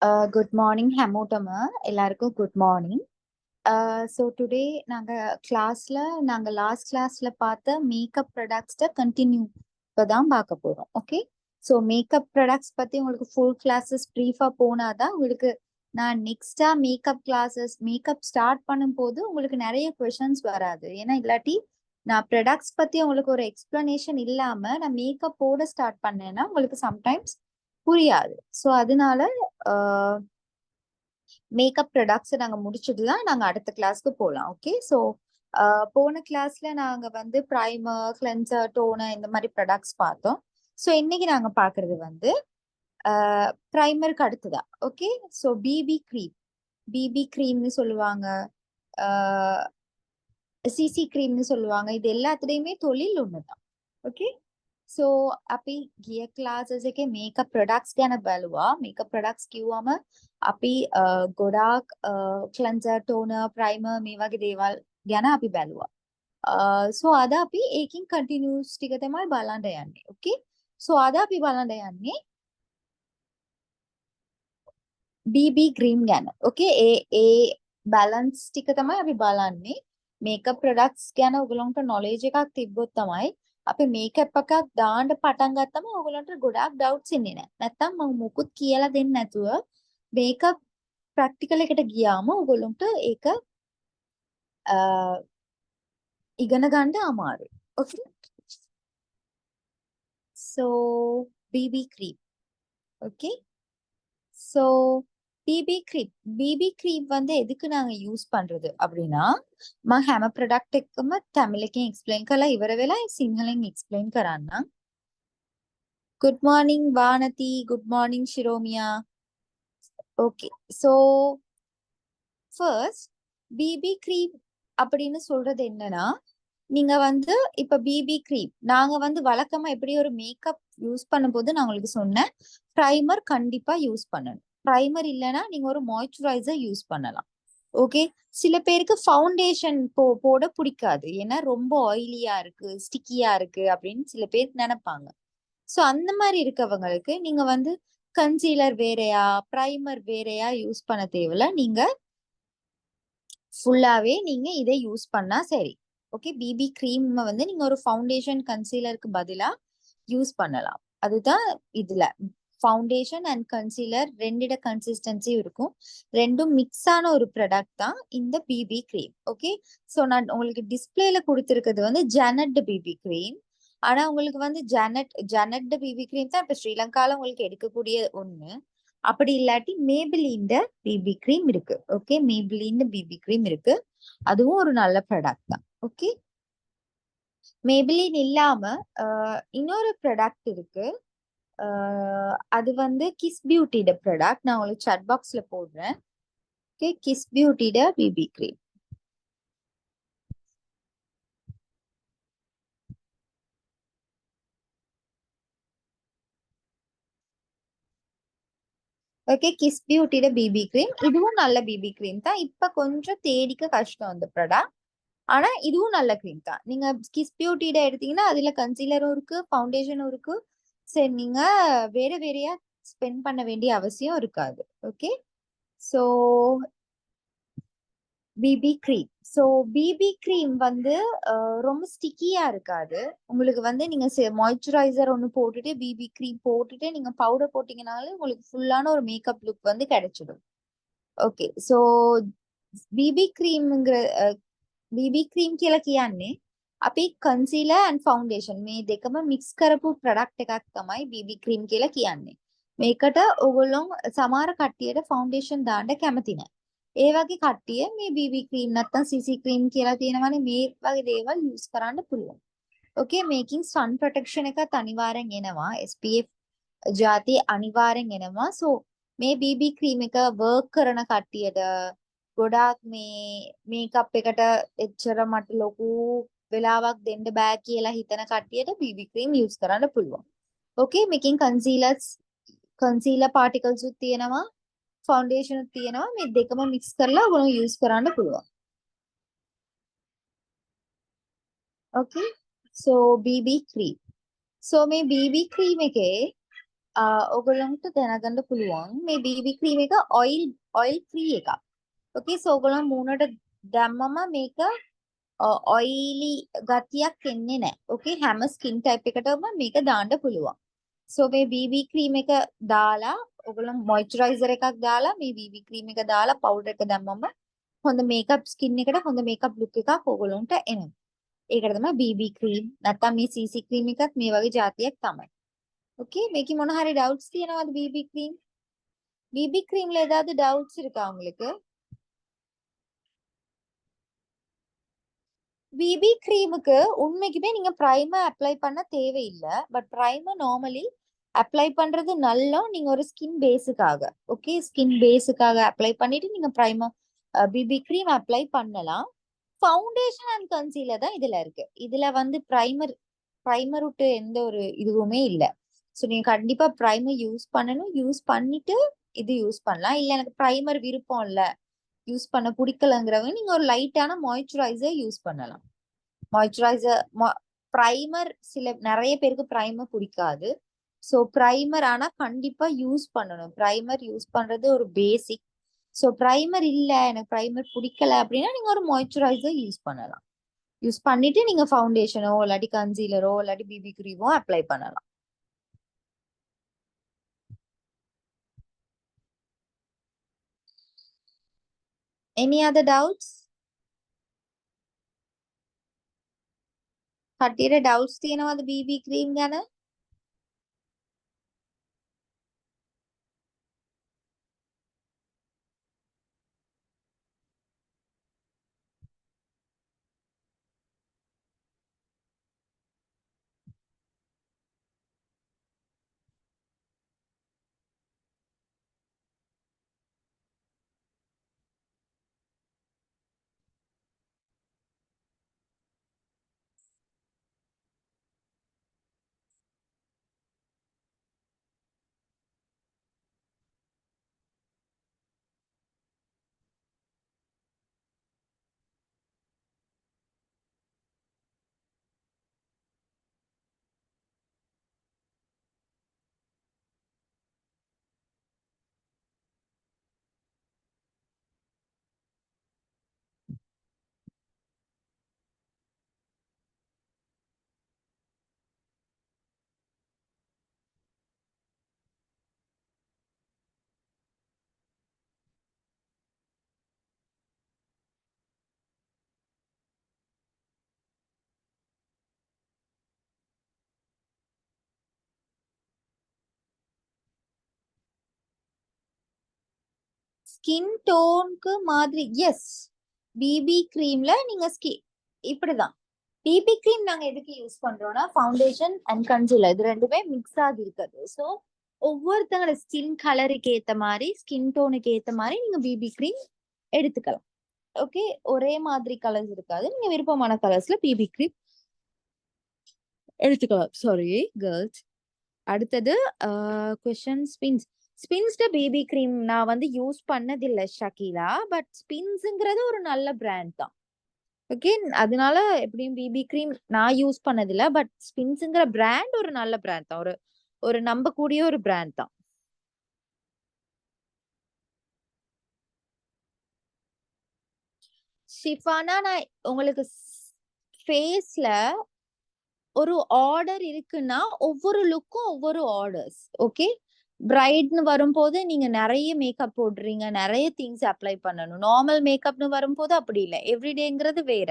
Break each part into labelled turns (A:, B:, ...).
A: Good morning, Hamotama. எல்லாருக்கும் good morning. So today நாங்க last கிளாஸ்ல பார்த்த மேக்கப் ப்ராடக்ட்ஸ்ட கண்டினியூ இப்பதான் பார்க்க போறோம். ஓகே, ஸோ மேக்கப் ப்ராடக்ட்ஸ் பத்தி உங்களுக்கு ஃபுல் கிளாஸஸ் ப்ரீஃபா போனாதான் உங்களுக்கு நான் நெக்ஸ்டா மேக்கப் ஸ்டார்ட் பண்ணும்போது உங்களுக்கு நிறைய கொஷன்ஸ் வராது. ஏன்னா இல்லாட்டி நான் ப்ராடக்ட்ஸ் பத்தி உங்களுக்கு ஒரு எக்ஸ்பிளனேஷன் இல்லாம நான் மேக்கப் போட ஸ்டார்ட் பண்ணேன்னா உங்களுக்கு சம்டைம்ஸ் புரியாது. ஸோ அதனால மேக்கப் ப்ராடக்ட்ஸ் நாங்க முடிச்சுட்டு தான் நாங்க அடுத்த கிளாஸ்க்கு போகலாம். ஓகே, ஸோ போன கிளாஸ்ல நாங்க வந்து ப்ரைமர், கிளென்சர், டோனர் இந்த மாதிரி ப்ராடக்ட்ஸ் பார்த்தோம். ஸோ இன்னைக்கு நாங்க பாக்குறது வந்து ப்ரைமருக்கு அடுத்துதான். ஓகே, ஸோ பிபி க்ரீம்னு சொல்லுவாங்க, சிசி க்ரீம்னு சொல்லுவாங்க. இது எல்லாத்துலயுமே தொழில் ஒண்ணுதான். ஓகே, सो අපි ගිය ක්ලාසස් එකේ මේකප් ප්‍රොඩක්ට්ස් ගැන බැලුවා. මේකප් ප්‍රොඩක්ට්ස් කිව්වම අපි ගොඩාක් ක්ලෙන්සර්, ටෝනර්, ප්‍රයිමර් මේ වගේ දේවල් ගැන අපි බැලුවා. සෝ අද අපි ඒකින් කන්ටිනියුස් ටික තමයි බලන්න යන්නේ. ඕකේ, සෝ අද අපි බලන්න යන්නේ BB ක්‍රීම් ගැන. ඕකේ, ඒ බැලන්ස් ටික තමයි අපි බලන්නේ. මේකප් ප්‍රොඩක්ට්ස් ගැන ඔයගොල්ලන්ට නොලෙජ් එකක් තිබ්බොත් තමයි අපි මේකප් එකක් දාන්න පටන් ගත්තම ඔයගොල්ලන්ට ගොඩාක් ඩවුට්ස් ඉන්නේ නැහැ. නැත්තම් මම මුකුත් කියලා දෙන්නේ නැතුව මේකප් ප්‍රැක්ටිකල් එකට ගියාම ඔයගොල්ලන්ට ඒක ඉගෙන ගන්න අමාරුයි. ඕකේ, so BB cream. Okay, so BP cream வந்து எதுக்கு நாங்க யூஸ் பண்றது அப்படின்னா මම හැම ප්‍රොඩක්ට් එකම තමිලකින් එක්ස්ප්ලেইন කළා ඉවර වෙලා සිංහලෙන් එක්ස්ප්ලেইন කරන්න. Good morning Vanati, good morning Shiromia. Okay, so first BP cream அப்படின்னு சொல்றது என்னன்னா, நீங்க வந்து இப்ப பிபி க்ரீம் நாங்க வந்து வழக்கமா எப்படி ஒரு மேக்கப் யூஸ் பண்ணும்போது நான் உங்களுக்கு சொன்னேன், ப்ரைமர் கண்டிப்பா யூஸ் பண்ணணும். ப்ரைமர் இல்லைன்னா நீங்க ஒரு மாய்ஸ்சரைசர் யூஸ் பண்ணலாம். ஓகே, சில பேருக்கு ஃபவுண்டேஷன் போட பிடிக்காது, ஏன்னா ரொம்ப ஆயிலியா இருக்கு, ஸ்டிக்கியா இருக்கு அப்படின்னு சில பேர் நினைப்பாங்க. ஸோ அந்த மாதிரி இருக்கவங்களுக்கு நீங்க வந்து கன்சீலர் வேறையா ப்ரைமர் வேறையா யூஸ் பண்ண தேவையில்ல. நீங்க ஃபுல்லாவே நீங்க இதை யூஸ் பண்ணா சரி. ஓகே, பிபி க்ரீம் வந்து நீங்க ஒரு ஃபவுண்டேஷன் கன்சீலருக்கு பதிலா யூஸ் பண்ணலாம். அதுதான் இதுல ஃபவுண்டேஷன் அண்ட் கன்சீலர் ரெண்டிட கன்சிஸ்டன்சி இருக்கும். ரெண்டும் மிக்ஸ் ஆன ஒரு ப்ராடக்ட் தான் இந்த பிபி க்ரீம். ஓகே, ஸோ நான் உங்களுக்கு டிஸ்பிளேல கொடுத்துருக்கிறது வந்து ஜெனட் பிபி க்ரீம். ஆனா உங்களுக்கு வந்து ஜெனட் பிபி க்ரீம் தான் இப்ப ஸ்ரீலங்கால உங்களுக்கு எடுக்கக்கூடிய ஒண்ணு. அப்படி இல்லாட்டி மேபிலின் பிபி க்ரீம் இருக்கு. ஓகே, மேபிலின் பிபி க்ரீம் இருக்கு, அதுவும் ஒரு நல்ல ப்ராடக்ட் தான். ஓகே, மேபிலின் இல்லாம இன்னொரு ப்ராடக்ட் இருக்கு. அது வந்து கிஸ் பியூட்டியோட ப்ராடக்ட். நான் உங்களுக்கு சாட் பாக்ஸ்ல போடுறேன். ஓகே, கிஸ் பியூட்டியோட பிபி க்ரீம். ஓகே, கிஸ் பியூட்டியோட பிபி க்ரீம் இதுவும் நல்ல பிபி க்ரீம் தான். இப்ப கொஞ்சம் தேடிக்க கஷ்டம் அந்த ப்ராடக்ட், ஆனா இதுவும் நல்ல க்ரீம் தான். நீங்க கிஸ் பியூட்டியோட எடுத்தீங்கன்னா அதுல கன்சீலரும் இருக்கு, ஃபவுண்டேஷனும் இருக்கு. சரி, நீங்க வேறையா ஸ்பெண்ட் பண்ண வேண்டிய அவசியம் இருக்காது. Okay, so BP cream. So BP cream வந்து ரொம்ப ஸ்டிக்கியா இருக்காது. உங்களுக்கு வந்து நீங்க மாய்ஸ்சரைசர் ஒன்று போட்டுட்டு பிபி க்ரீம் போட்டுட்டு நீங்க பவுடர் போட்டீங்கனாலும் உங்களுக்கு ஃபுல்லான ஒரு மேக்கப் லுக் வந்து கிடைச்சிடும். ஓகே, ஸோ பிபி ක්‍රීම්ங்கிற BB ක්‍රීම් කියලා කියන්නේ අපි කන්සීලර් and ෆවුන්ඩේෂන් මේ දෙකම මික්ස් කරපු ප්‍රොඩක්ට් එකක් තමයි BB ක්‍රීම් කියලා කියන්නේ. මේකට ඕගොල්ලෝ සමහර කට්ටියට ෆවුන්ඩේෂන් දාන්න කැමති නැහැ. ඒ වගේ කට්ටිය මේ BB ක්‍රීම් නැත්නම් CC ක්‍රීම් කියලා තියෙනවනේ, මේ වගේ දේවල් යූස් කරන්න පුළුවන්. ඕකේ, මේකින් සන් ප්‍රොටෙක්ෂන් එකත් අනිවාර්යෙන් එනවා, SPF ජාති අනිවාර්යෙන් එනවා. සෝ මේ BB ක්‍රීම් එක වර්ක් කරන කට්ටියට ගොඩාක් මේ මේකප් එකට එච්චර මට ලොකු වෙලාවක් දෙන්න බෑ කියලා හිතන කට්ටියට BB ක්‍රීම් යූස් කරන්න පුළුවන්. ඕකේ, මේකෙන් කන්සීලර් පාටිකල්ස් උත් තියෙනවා, ෆවුන්ඩේෂන් උත් තියෙනවා. මේ දෙකම මික්ස් කරලා ඔයගොල්ලෝ යූස් කරන්න පුළුවන්. ඕකේ, සෝ BB ක්‍රීම්. සෝ මේ BB ක්‍රීම් එකේ ඔගොල්ලන්ට දැනගන්න පුළුවන් මේ BB ක්‍රීම් එක ඔයිල් ෆ්‍රී එකක්. ඕකේ සෝ ඔයගොල්ලන් මූණට දැම්මම මේක ඔයිලි ගතියක් එන්නේ නැහැ. ඕකේ හැම ස්කින් ටයිප් එකටම මේක දාන්න පුළුවන්. සෝ මේ BB ක්‍රීම් එක දාලා ඔයගොල්ලන් මොයිස්චරයිසර් එකක් දාලා මේ BB ක්‍රීම් එක දාලා පවුඩර් එක දැම්මම හොඳ මේකප් ස්කින් එකට හොඳ මේකප් ලුක් එකක් ඔයගොල්ලන්ට එනවා. ඒකට තමයි BB ක්‍රීම් නැත්නම් මේ CC ක්‍රීම් එකත් මේ වගේ જાතියක් තමයි. ஓகே මේකේ මොන හරි ඩවුට්ස් තියෙනවද BB ක්‍රීම්? BB க்ரீம்ல ஏதாவது டவுட்ஸ் இருக்கா உங்களுக்கு? BB க்ரீமுக்கு உண்மைக்குமே நீங்க பிரைமர் அப்ளை பண்ண தேவையில்லை. பட் பிரைமர் நார்மலி அப்ளை பண்றது நல்லா நீங்க ஒரு ஸ்கின் பேஸுக்காக. ஓகே ஸ்கின் பேஸுக்காக அப்ளை பண்ணிட்டு நீங்க பிரைமர் BB க்ரீம் அப்ளை பண்ணலாம். ஃபவுண்டேஷன் அண்ட் கன்சீலர் தான் இதுல இருக்கு. இதுல வந்து பிரைமர் விட்டு எந்த ஒரு இதுவுமே இல்லை. ஸோ நீங்க கண்டிப்பா பிரைமர் யூஸ் பண்ணணும். யூஸ் பண்ணிட்டு இது யூஸ் பண்ணலாம். இல்ல எனக்கு பிரைமர் விருப்பம் இல்ல யூஸ் பண்ண பிடிக்கலங்கிறவங்க நீங்க ஒரு லைட்டான மாய்ஸ்சரைசர் யூஸ் பண்ணலாம். மாய்ஸ்சரைசர் பிரைமர் நிறைய பேருக்கு பிரைமர் பிடிக்காது. ஸோ பிரைமர் ஆனா கண்டிப்பா யூஸ் பண்ணணும். பிரைமர் யூஸ் பண்றது ஒரு பேசிக். ஸோ பிரைமர் இல்ல எனக்கு பிரைமர் பிடிக்கல அப்படின்னா நீங்க ஒரு மாய்ஸ்சரைசர் யூஸ் பண்ணலாம். யூஸ் பண்ணிட்டு நீங்க ஃபவுண்டேஷனோ இல்லாட்டி கன்சீலரோ இல்லாட்டி BB க்ரீமோ அப்ளை பண்ணலாம். Any other doubts? කට්ටියට doubts තියෙනවද BB ක්‍රීම් ගැන? ஸ்கின் டோனுக்கு மாதிரி எஸ் BB க்ரீம்ல நீங்க இப்படிதான் BB க்ரீம் நாங்க எதுக்கு யூஸ் பண்றோம்னா ஃபவுண்டேஷன் அண்ட் கன்சீலர் இது ரெண்டுமே மிக்ஸ் ஆகி இருக்குது. ஸோ ஒவ்வொருத்தங்களோட ஸ்கின் கலருக்கு ஏத்த மாதிரி ஸ்கின் டோனுக்கு ஏத்த மாதிரி நீங்க BB க்ரீம் எடுத்துக்கலாம். ஓகே ஒரே மாதிரி கலர்ஸ் இருக்காது. நீங்க விருப்பமான கலர்ஸ்ல BB க்ரீம் எடுத்துக்கலாம். Sorry girls. அடுத்தது கொஸ்டின் ஸ்பின்ஸ்ட BB க்ரீம் நான் வந்து யூஸ் பண்ணதில்லை ஷக்கீலா. பட் ஸ்பின்ஸ்ங்கிறது ஒரு நல்ல பிராண்ட் தான். ஓகே அதனால எப்படியும் BB க்ரீம் நான் யூஸ் பண்ணதில்லை. பட் ஸ்பின்ஸ்ங்கிற பிராண்ட் ஒரு நல்ல பிராண்ட் தான். ஒரு நம்பக்கூடிய ஒரு பிராண்ட் தான். ஷிஃபானா நான் உங்களுக்கு ஃபேஸ்ல ஒரு ஆர்டர் இருக்குன்னா ஒவ்வொரு லுக்கும் ஒவ்வொரு ஆர்டர்ஸ். ஓகே பிரைட்னு வரும்போது நீங்க நிறைய மேக்கப் போடுறீங்க, நிறைய திங்ஸ் அப்ளை பண்ணணும். நார்மல் மேக்கப்னு வரும்போது அப்படி இல்லை. எவ்ரிடேங்கிறது வேற,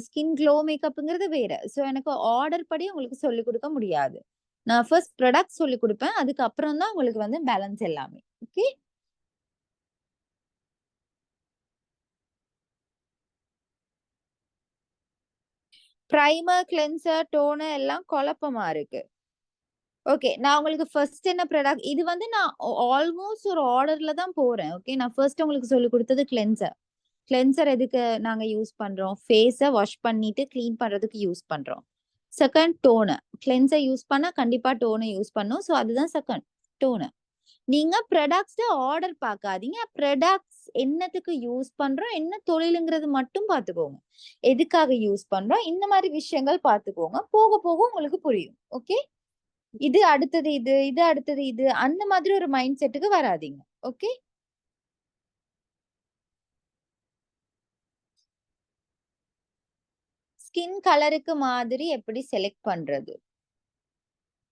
A: ஸ்கின் க்ளோ மேக்கப்ங்கிறது வேற. ஸோ எனக்கு ஆர்டர் படி உங்களுக்கு சொல்லிக் கொடுக்க முடியாது. நான் ஃபர்ஸ்ட் ப்ராடக்ட் சொல்லி கொடுப்பேன், அதுக்கப்புறம் தான் உங்களுக்கு வந்து பேலன்ஸ் எல்லாமே. ஓகே பிரைமர் கிளென்சர் டோனர் எல்லாம் குழப்பமா இருக்கு. ஓகே நான் உங்களுக்கு ஃபர்ஸ்ட் என்ன ப்ராடக்ட் இது வந்து நான் ஆல்மோஸ்ட் ஒரு ஆர்டர்ல தான் போறேன். ஓகே நான் ஃபர்ஸ்ட் உங்களுக்கு சொல்லி கொடுத்தது கிளென்சர் எதுக்கு நாங்க யூஸ் பண்றோம்? ஃபேஸை வாஷ் பண்ணிட்டு கிளீன் பண்றதுக்கு யூஸ் பண்றோம். Second toner. கிளென்சர் யூஸ் பண்ணா கண்டிப்பா டோனர் யூஸ் பண்ணும். ஸோ அதுதான் செகண்ட் டோனர். நீங்க ப்ராடக்ட்ஸ் ஆர்டர் பார்க்காதீங்க. ப்ராடக்ட்ஸ் என்னத்துக்கு யூஸ் பண்றோம், என்ன தொழிலுங்கிறது மட்டும் பார்த்துக்கோங்க. எதுக்காக யூஸ் பண்றோம் இந்த மாதிரி விஷயங்கள் பார்த்துக்கோங்க. போக போக உங்களுக்கு புரியும். ஓகே இது அடுத்தது இது, இது அடுத்தது இது, அந்த மாதிரி ஒரு மைண்ட் செட்டுக்கு வராதீங்க. ஓகே? ஸ்கின் கலருக்கு மாதிரி எப்படி செலக்ட் பண்றது?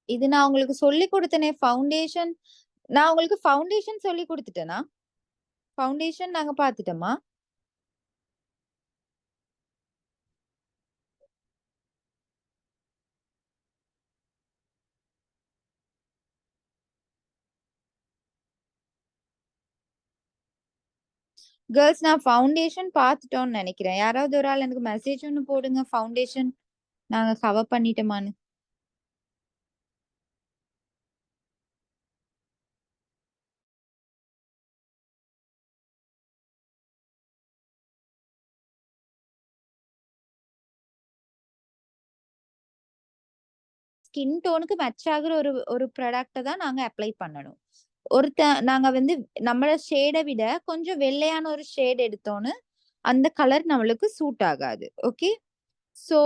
A: இது நான் உங்களுக்கு சொல்லிக் குடுத்தேனே ஃபவுண்டேஷன். நான் உங்களுக்கு ஃபவுண்டேஷன் சொல்லிக் குடுத்துட்டேனா? ஃபவுண்டேஷன் நாங்க பாத்துட்டோமா? கேர்ள்ஸ் நான் ஃபவுண்டேஷன் பாத்துட்டோம்னு நெனைக்கிறேன். யாராவது ஒரு ஆள் எனக்கு மெசேஜ் ஒண்ணு போடுங்க. ஃபவுண்டேஷன் நாங்க கவர் பண்ணிட்டோமான்னு. ஸ்கின் டோனுக்கு மேட்ச் ஆகுற ஒரு ஒரு ப்ராடக்ட்ட தான் நாங்க அப்ளை பண்ணணும். நாங்க வந்து நம்மள ஷேட விட கொஞ்சம் வெள்ளையான ஒரு ஷேட் எடுத்தோன்னு, அந்த கலர் நம்மளுக்கு சூட் ஆகாது. ஓகே. So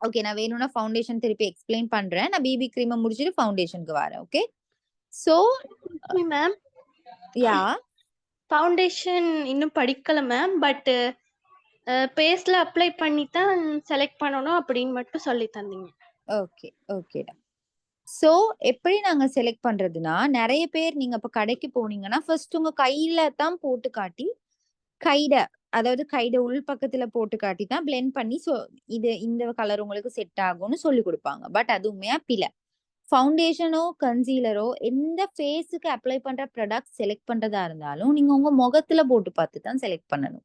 A: okay. நான் வேணும்னா ஃபவுண்டேஷன் திருப்பி எக்ஸ்பிளைன் பண்றேன். நான் பிபி கிரீம முடிச்சுட்டு ஃபவுண்டேஷனுக்கு வரேன். Okay. So
B: ma'am
A: yeah!
B: Foundation இன்னும் படிக்கல மேம். பட் பேஸ்ல அப்ளை பண்ணி தான் செலக்ட் பண்ணணும் அப்படின்னு மட்டும் சொல்லி தந்தீங்க.
A: ஓகே. ஓகேடா. சோ எப்படி நாங்க செலக்ட் பண்றதுன்னா, நெறைய பேர் நீங்க இப்ப கடைக்கு போனீங்கன்னா, ஃபர்ஸ்ட் உங்க கையில தான் போட்டு காட்டி, கைட அதாவது கைட உள் பக்கத்துல போட்டு காட்டி தான் பிளெண்ட் பண்ணி இது இந்த கலர் உங்களுக்கு செட் ஆகும்னு சொல்லிக் குடுப்பாங்க. பட் அது உண்மையா பிழ. ஃபவுண்டேஷனோ, கன்சீலரோ எந்த ஃபேஸுக்கு அப்ளை பண்ற ப்ராடக்ட் செலக்ட் பண்றதா இருந்தாலும், நீங்க உங்க முகத்துல போட்டு பார்த்து தான் செலக்ட் பண்ணணும்.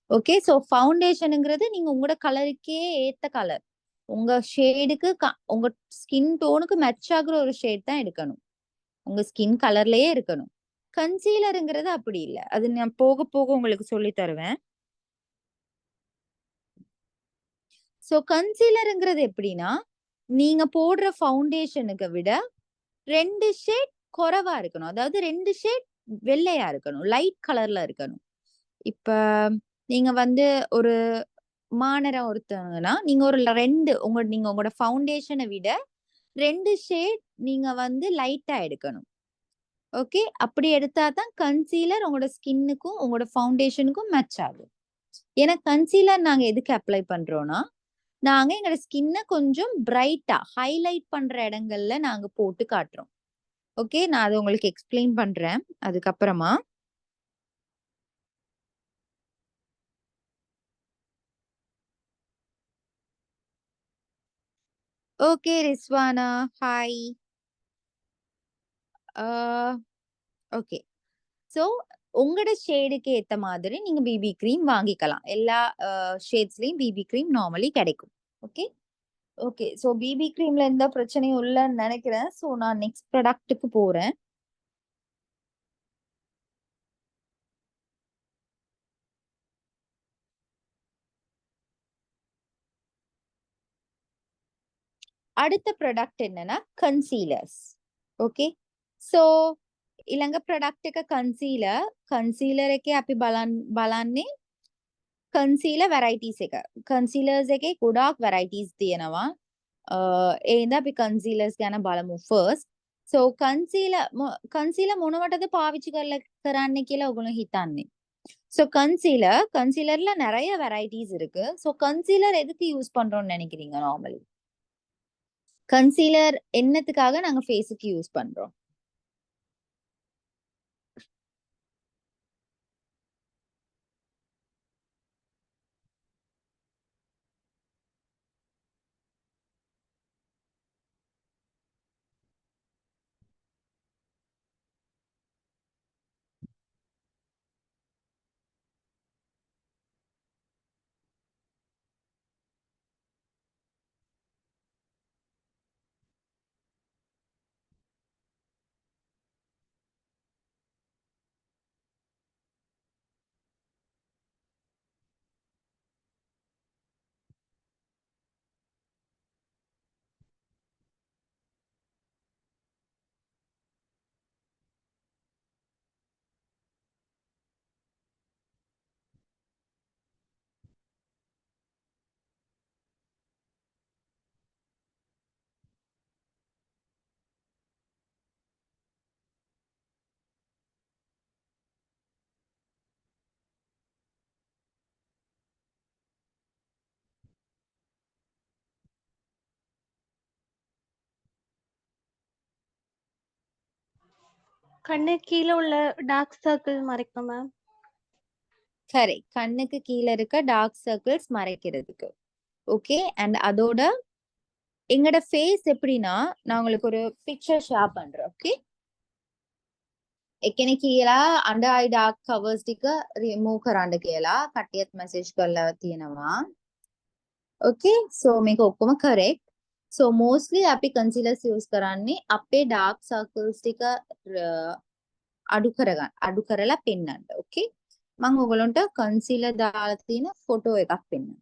A: ஓகே. சோ ஃபவுண்டேஷன்ங்கிறது நீங்க உங்களோட கலருக்கே ஏத்த கலர். உங்க ஷேடுக்கு உங்க ஸ்கின் டோனுக்கு மேட்ச் ஆகுற ஒரு ஷேட் தான் எடுக்கணும். உங்க ஸ்கின் கலர்லயே இருக்கணும். கன்சீலர்ங்கிறது அப்படி இல்ல. அது நான் போக போக உங்களுக்கு சொல்லி தருவேன். சோ கன்சீலர்ங்கிறது எப்படின்னா, நீங்க போடுற ஃபவுண்டேஷனுக்கு விட 2 ஷேட் குறைவா இருக்கணும். அதாவது 2 ஷேட் வெள்ளையா இருக்கணும். லைட் கலர்ல இருக்கணும். இப்ப நீங்க வந்து ஒரு மாநெறம் ஒருத்தவங்கன்னா, நீங்க ஒரு 2 நீங்க உங்களோட ஃபவுண்டேஷன விட 2 ஷேட் நீங்க வந்து லைட்டா எடுக்கணும். ஓகே. அப்படி எடுத்தா தான் கன்சீலர் உங்களோட ஸ்கின்னுக்கும், உங்களோட ஃபவுண்டேஷனுக்கும் மேட்ச் ஆகும். ஏன்னா கன்சீலர் நாங்க எதுக்கு அப்ளை பண்றோம்னா, நாங்க எங்களோட ஸ்கின்ன கொஞ்சம் பிரைட்டா, ஹைலைட் பண்ற இடங்கள்ல நாங்க போட்டு காட்டுறோம். ஓகே. நான் அத உங்களுக்கு எக்ஸ்பிளைன் பண்றேன் அதுக்கப்புறமா. Okay Rizwana, hi. Ah okay. So உங்களோட ஷேடுக்கு ஏத்த மாதிரி நீங்க பிபி கிரீம் வாங்கிக்கலாம். எல்லா ஷேட்ஸ்லயும் பிபி கிரீம் நார்மலி கிடைக்கும். ஓகே. ஓகே. சோ பிபி கிரீம்ல எந்த பிரச்சனையும் இல்லன்னு நெனைக்கிறேன். சோ நான் நெக்ஸ்ட் ப்ராடக்ட்க்கு போறேன். அடுத்த ப்ராடக்ட் என்னன்னா கன்சீலர்ஸ். ஓகே. सो ඊළඟ ප්‍රොඩක්ට් එක කන්සීලර් එකේ අපි බලන්නේ කන්සීලර් වැරයිටිස් එක. කන්සීලර්ස් එකේ ගොඩාක් වැරයිටිස් තියෙනවා. ඒ හින්දා අපි කන්සීලර්ස් ගැන බලමු ෆර්ස්ට්. සෝ කන්සීලර් මොනවටද පාවිච්චි කරන්නේ කියලා ඔයගොල්ලෝ හිතන්නේ? சோ கன்சீலர்ல நெறைய வெரைட்டிஸ் இருக்கு. சோ கன்சீலர் எதுக்கு யூஸ் பண்றோம்னு நெனைக்கிறீங்க நார்மலி? கன்சீலர் என்னத்துக்காக நாங்க ஃபேஸுக்கு யூஸ் பண்றோம்?
B: கண்ணு கீழ உள்ள டார்க் சர்க்கிள் மறைக்கும் மேம்.
A: கரெக்ட். கண்ணுக்கு கீழே இருக்க டார்க் சர்க்கிள்ஸ் மறைக்கிறதுக்கு. ஓகே. அண்ட் அதோட எங்களோட ஃபேஸ் எப்படின்னா, நான் உங்களுக்கு ஒரு பிக்சர் ஷேர் பண்றேன். ஓகே. එකෙනෙ කියලා අnder eye dark covers ටික remove කරන්න කියලා කට්ටියත් message කරලා තියෙනවා. okay, so මේක ඔක්කොම correct. so mostly අපි concealers use කරන්නේ අපේ dark circles ටික අඩු කරලා පෙන්නන්න. okay, මම ඔයගලන්ට concealer දාලා තියෙන photo එකක් පෙන්නන්න.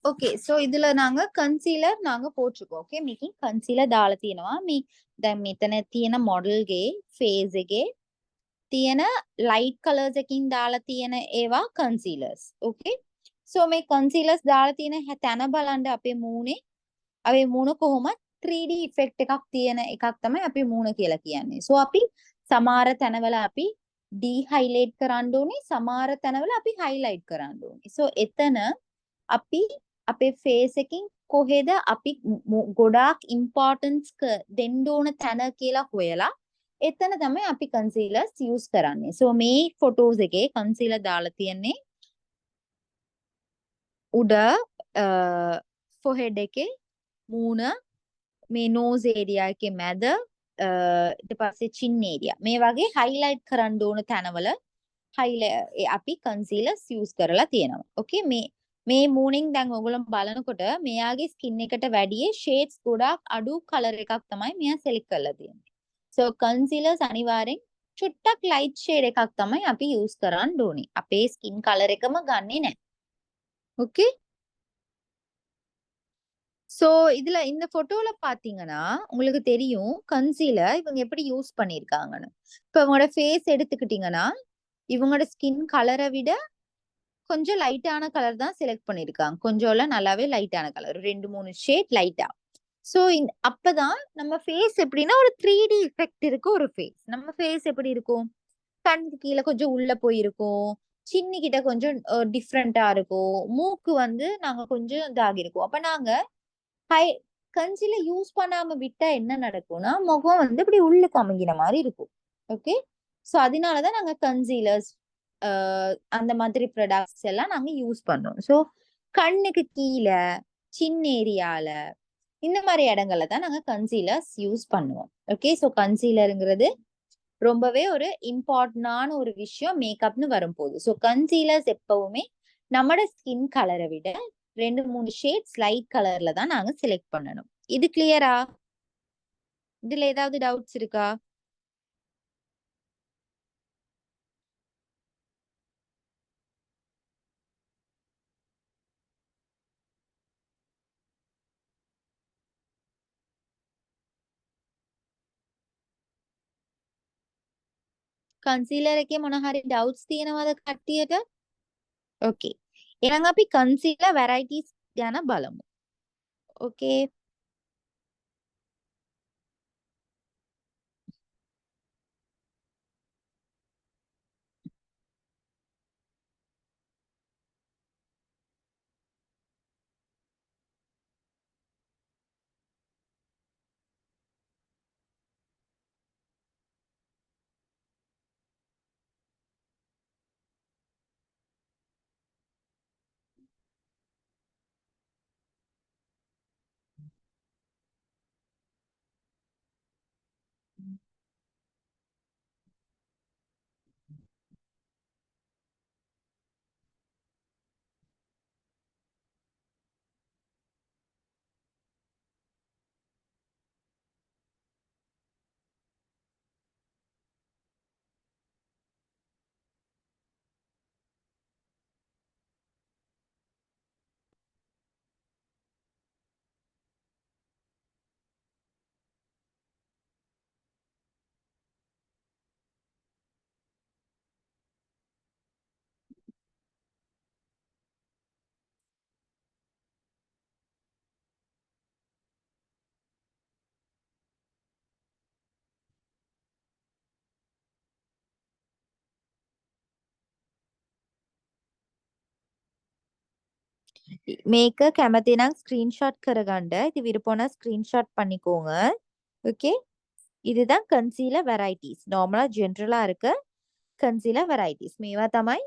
A: ஓகே, சோ இதுல நாங்க කන්සීලර් நாங்க போட்டிருக்கோம். ஓகே, මේකෙන් කන්සීලර් දාලා තියෙනවා. මේ දැන් මෙතන තියෙන මොඩල්ගේ ෆේස් එකේ තියෙන ලයිට් කලර්ස් එකකින් දාලා තියෙන ඒවා කන්සීලර්ස්. ඕකේ, සෝ මේ කන්සීලර්ස් දාලා තියෙන තැන බලන්න අපේ මූණ කොහොමත් 3D ඉෆෙක්ට් එකක් තියෙන එකක් තමයි අපේ මූණ කියලා කියන්නේ. සෝ අපි සමහර තැනවල අපි ඩී හයිලයිට් කරන්න ඕනේ, සමහර තැනවල අපි හයිලයිට් කරන්න ඕනේ. සෝ එතන අපි අපේ ෆේස් එකකින් කොහෙද අපි ගොඩාක් ඉම්පෝටන්ස් දෙන්න ඕන තැන කියලා හොයලා එතන තමයි අපි කන්සීලර්ස් යූස් කරන්නේ. සෝ මේ ෆොටෝස් එකේ කන්සීලර් දාලා තියෙන්නේ උඩ ෆොහෙඩ් එකේ, මූණ, මේ නෝස් ඒරියා එකේ මැද, ඊට පස්සේ චින් ඒරියා, මේ වගේ හයිලයිට් කරන්න ඕන තැනවල අපි කන්සීලර්ස් යූස් කරලා තියෙනවා. ඕකේ, මේ මූණෙන් දැන් ඔයගොල්ලෝ බලනකොට මෙයාගේ ස්කින් එකට වැඩිය ෂේඩ්ස් ගොඩාක් අඩු කලර් එකක් තමයි මෙයා සෙලෙක්ට් කරලා තියෙන්නේ. සෝ කන්සීලර්ස් අනිවාර්යෙන් චුට්ටක් ලයිට් ෂේඩ් එකක් තමයි අපි යූස් කරන්න ඕනේ. අපේ ස්කින් කලර් එකම ගන්නෙ නැහැ. ஓகே, சோ இதுல இந்த போட்டோல பாத்தீங்கன்னா உங்களுக்கு தெரியும் கன்சீலர் இவங்க எப்படி யூஸ் பண்ணிருக்காங்கன்னு. இப்ப இவங்களோட ஃபேஸ் எடுத்துக்கிட்டீங்கன்னா இவங்களோட ஸ்கின் கலரை விட கொஞ்சம் லைட்டான கலர் தான் செலக்ட் பண்ணிருக்காங்க. கொஞ்சம் இல்ல நல்லாவே லைட்டான கலர், 2-3 ஷேட் லைட்டா. சோ அப்பதான் நம்ம ஃபேஸ் எப்படின்னா ஒரு 3D எஃபெக்ட் இருக்கு. ஒரு ஃபேஸ், நம்ம ஃபேஸ் எப்படி இருக்கும், கண்ணுக்கு கீழே கொஞ்சம் உள்ள போயிருக்கும், சின்னி கிட்ட கொஞ்சம் டிஃப்ரெண்டா இருக்கும், மூக்கு வந்து நாங்க கொஞ்சம் இதாகி இருக்கும். அப்ப நாங்க ஹை கன்சீலர் யூஸ் பண்ணாம விட்டா என்ன நடக்கும்னா முகம் வந்து இப்படி உள்ளுக்கு அமுங்கின மாதிரி இருக்கும். ஓகே, சோ அதனாலதான் நாங்க கன்சீலர்ஸ் அந்த மாதிரி ப்ராடக்ட்ஸ் எல்லாம் நாங்க யூஸ் பண்றோம். சோ கண்ணுக்கு கீழே, சின் ஏரியால, இந்த மாதிரி இடங்கள்ல தான் நாங்க கன்சீலர்ஸ் யூஸ் பண்ணுவோம். ஓகே, சோ கன்சீலருங்கிறது ரொம்பவே ஒரு இம்பார்ட்டன்டான ஒரு விஷயம் மேக்கப்னு வரும்போது. சோ கன்சீலர்ஸ் எப்பவுமே நம்மட ஸ்கின் கலரை விட 2-3 ஷேட்ஸ் லைட் கலர்ல தான் நாங்க செலக்ட் பண்ணணும். இது கிளியரா? இதுல ஏதாவது டவுட்ஸ் இருக்கா? කන්සීලර් එකේ මොන හරි ඩවුට්ස් තියෙනවද කට්ටියට? ඕකේ, එහෙනම් අපි කන්සීලර් වැරයිටිස් ගැන බලමු. ඕකේ, මේක කැමති නම් ස්ක්‍රீன்ஷாட் කරගන්න. இது விருப்பம்னா ஸ்கிரீன்ஷாட் பண்ணிக்கோங்க. ஓகே, இதுதான் கன்சீலர் வெரைட்டிஸ். நார்மலா ஜென்ரலா இருக்க කන්සීලර් varieties. මේවා තමයි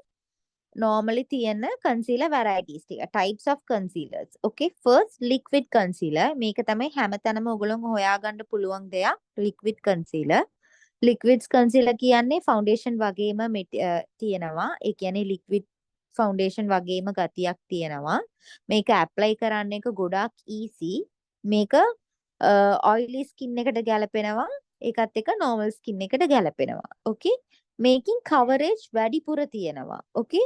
A: normally තියෙන concealer varieties ටික. types of concealers. okay, first liquid concealer. මේක තමයි හැමතැනම ඔයගොල්ලෝ හොයාගන්න පුළුවන් දෙයක්. liquid concealer. liquids concealer කියන්නේ foundation වගේම තියෙනවා. ඒ කියන්නේ liquid foundation වගේම ගතියක් තියෙනවා. මේක apply කරන්න එක ගොඩාක් easy. මේක oily skin එකට ගැලපෙනවා. ඒකත් එක්ක normal skin එකට ගැලපෙනවා. okay, මේකින් coverage වැඩිපුර තියෙනවා. okay,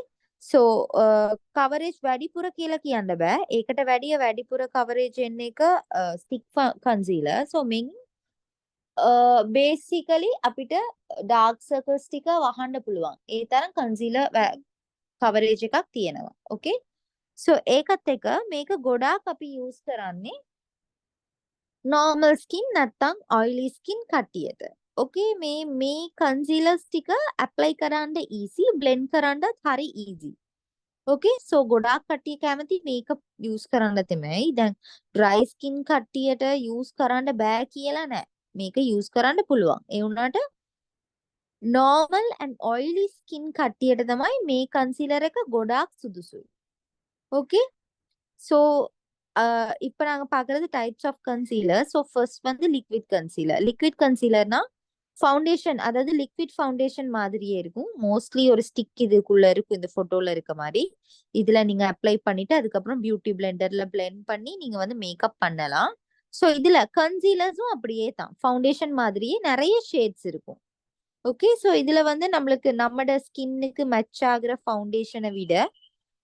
A: so coverage වැඩිපුර කියලා කියන්න බෑ. ඒකට වැඩිය වැඩිපුර coverage එන්නේ එක stick concealer. so මේකින් basically අපිට dark circles ටික වහන්න පුළුවන්. ඒ තරම් concealer coverage එකක් තියෙනවා. okay, so ඒකත් එක්ක මේක ගොඩාක් අපි use කරන්නේ normal skin නැත්තම් oily skin කට්ටියට. okay, මේ concealers ටික apply කරන්න easy, blend කරන්නත් හරි easy. okay, so ගොඩාක් කට්ටිය කැමති මේක use කරන්න තමයි. දැන් dry skin කට්ටියට use කරන්න බෑ කියලා නෑ. මේක use කරන්න පුළුවන්. ඒ වුණාට normal and oily skin කට්ටියට තමයි මේ concealer එක ගොඩාක් සුදුසුයි. okay, so இப்போ நாங்க பார்க்கறது types of concealer. So first வந்து லிக்விட் கன்சீலர். லிக்விட் கன்சீலர்னா ஃபவுண்டேஷன், அதாவது லிக்விட் ஃபவுண்டேஷன் மாதிரியே இருக்கும். மோஸ்ட்லி ஒரு ஸ்டிக் இதுக்குள்ள இருக்கும், இந்த போட்டோல இருக்க மாதிரி. இதுல நீங்க அப்ளை பண்ணிட்டு அதுக்கப்புறம் பியூட்டி பிளெண்டர்ல பிளெண்ட் பண்ணி நீங்க வந்து மேக்கப் பண்ணலாம். ஸோ இதுல கன்சீலர்ஸும் அப்படியே தான், ஃபவுண்டேஷன் மாதிரியே நிறைய ஷேட்ஸ் இருக்கும். ஓகே, ஸோ இதுல வந்து நம்மளுக்கு நம்மட ஸ்கின்னுக்கு மேட்ச் ஆகுற ஃபவுண்டேஷனை விட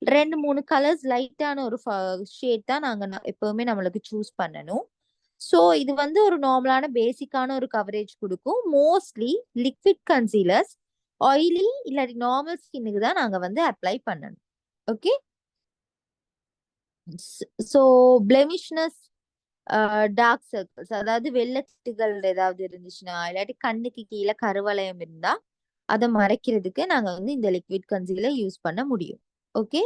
A: 2-3 கலர்ஸ் லைட்டான ஒரு ஷேட் தான் நாங்க எப்பவுமே நம்மளுக்கு சூஸ் பண்ணணும். ஸோ இது வந்து ஒரு நார்மலான பேசிக்கான ஒரு கவரேஜ் கொடுக்கும். மோஸ்ட்லி லிக்விட் கன்சீலர்ஸ் ஆயிலி இல்லாட்டி நார்மல் ஸ்கின்னுக்கு தான் நாங்க வந்து அப்ளை பண்ணணும். ஓகே, ஸோ பிளெமிஷ்னஸ், டார்க் சர்க்கிள்ஸ், அதாவது வெள்ளத்துகள் ஏதாவது இருந்துச்சுன்னா, இல்லாட்டி கண்ணுக்கு கீழே கருவளையம் இருந்தா அதை மறைக்கிறதுக்கு நாங்க வந்து இந்த லிக்விட் கன்சீலர் யூஸ் பண்ண முடியும். ஓகே,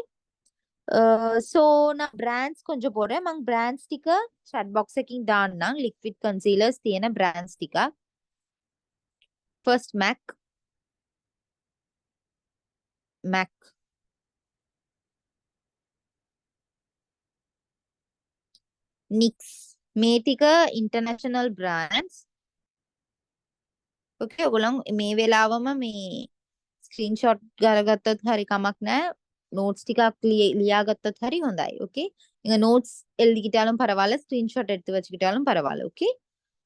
A: so நான் brands கொஞ்சம் போடுறேன். මං brands ටික chat box එකකින් දාන්නම්. liquid concealers තියෙන brands ටික. first MAC, NYX, මේ ටික international brands. okay, ඔයගොල්ලෝ මේ වෙලාවම මේ screenshot ගරගත්තත් හරි කමක් නැහැ. notes ටිකක් ලියාගත්තත් හරි හොඳයි. okay, நீங்க notes எழுதிக்கிட்டாலும் பரவாயில்ல, screenshot எடுத்து வச்சுக்கிட்டாலும் பரவாயில்ல. okay,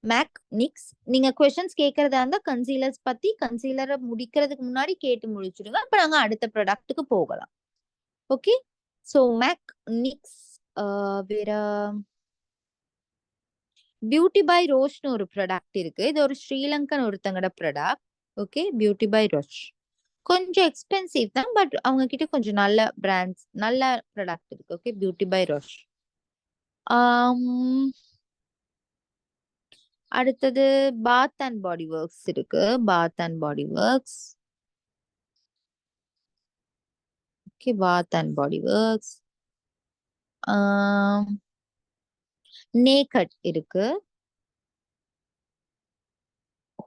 A: MAC, NYX. நீங்க questions கேட்கறதா இருந்தா கன்சீலர்ஸ் பத்தி கன்சீலரை முடிக்கிறதுக்கு முன்னாடி கேட்டு முடிச்சிடுங்க. அப்ப நாங்க அடுத்த ப்ராடக்ட்டுக்கு போகலாம். ஓகே, ஸோ MAC, NYX, வேற பியூட்டி பை ரோஷ்னு ஒரு ப்ராடக்ட் இருக்கு. இது ஒரு ஸ்ரீலங்கன் ஒருத்தங்கட product. Okay, beauty by Rosh கொஞ்சம் எக்ஸ்பென்சிவ் தான், பட் அவங்க கிட்ட கொஞ்சம் நல்ல பிராண்ட்ஸ், நல்ல ப்ராடக்ட் இருக்கு. Okay, beauty by Rosh. அடுத்தது பாத் அண்ட் பாடி ஒர்க்ஸ் இருக்கு. Bath and body works. Okay, bath and body works. Naked இருக்கு.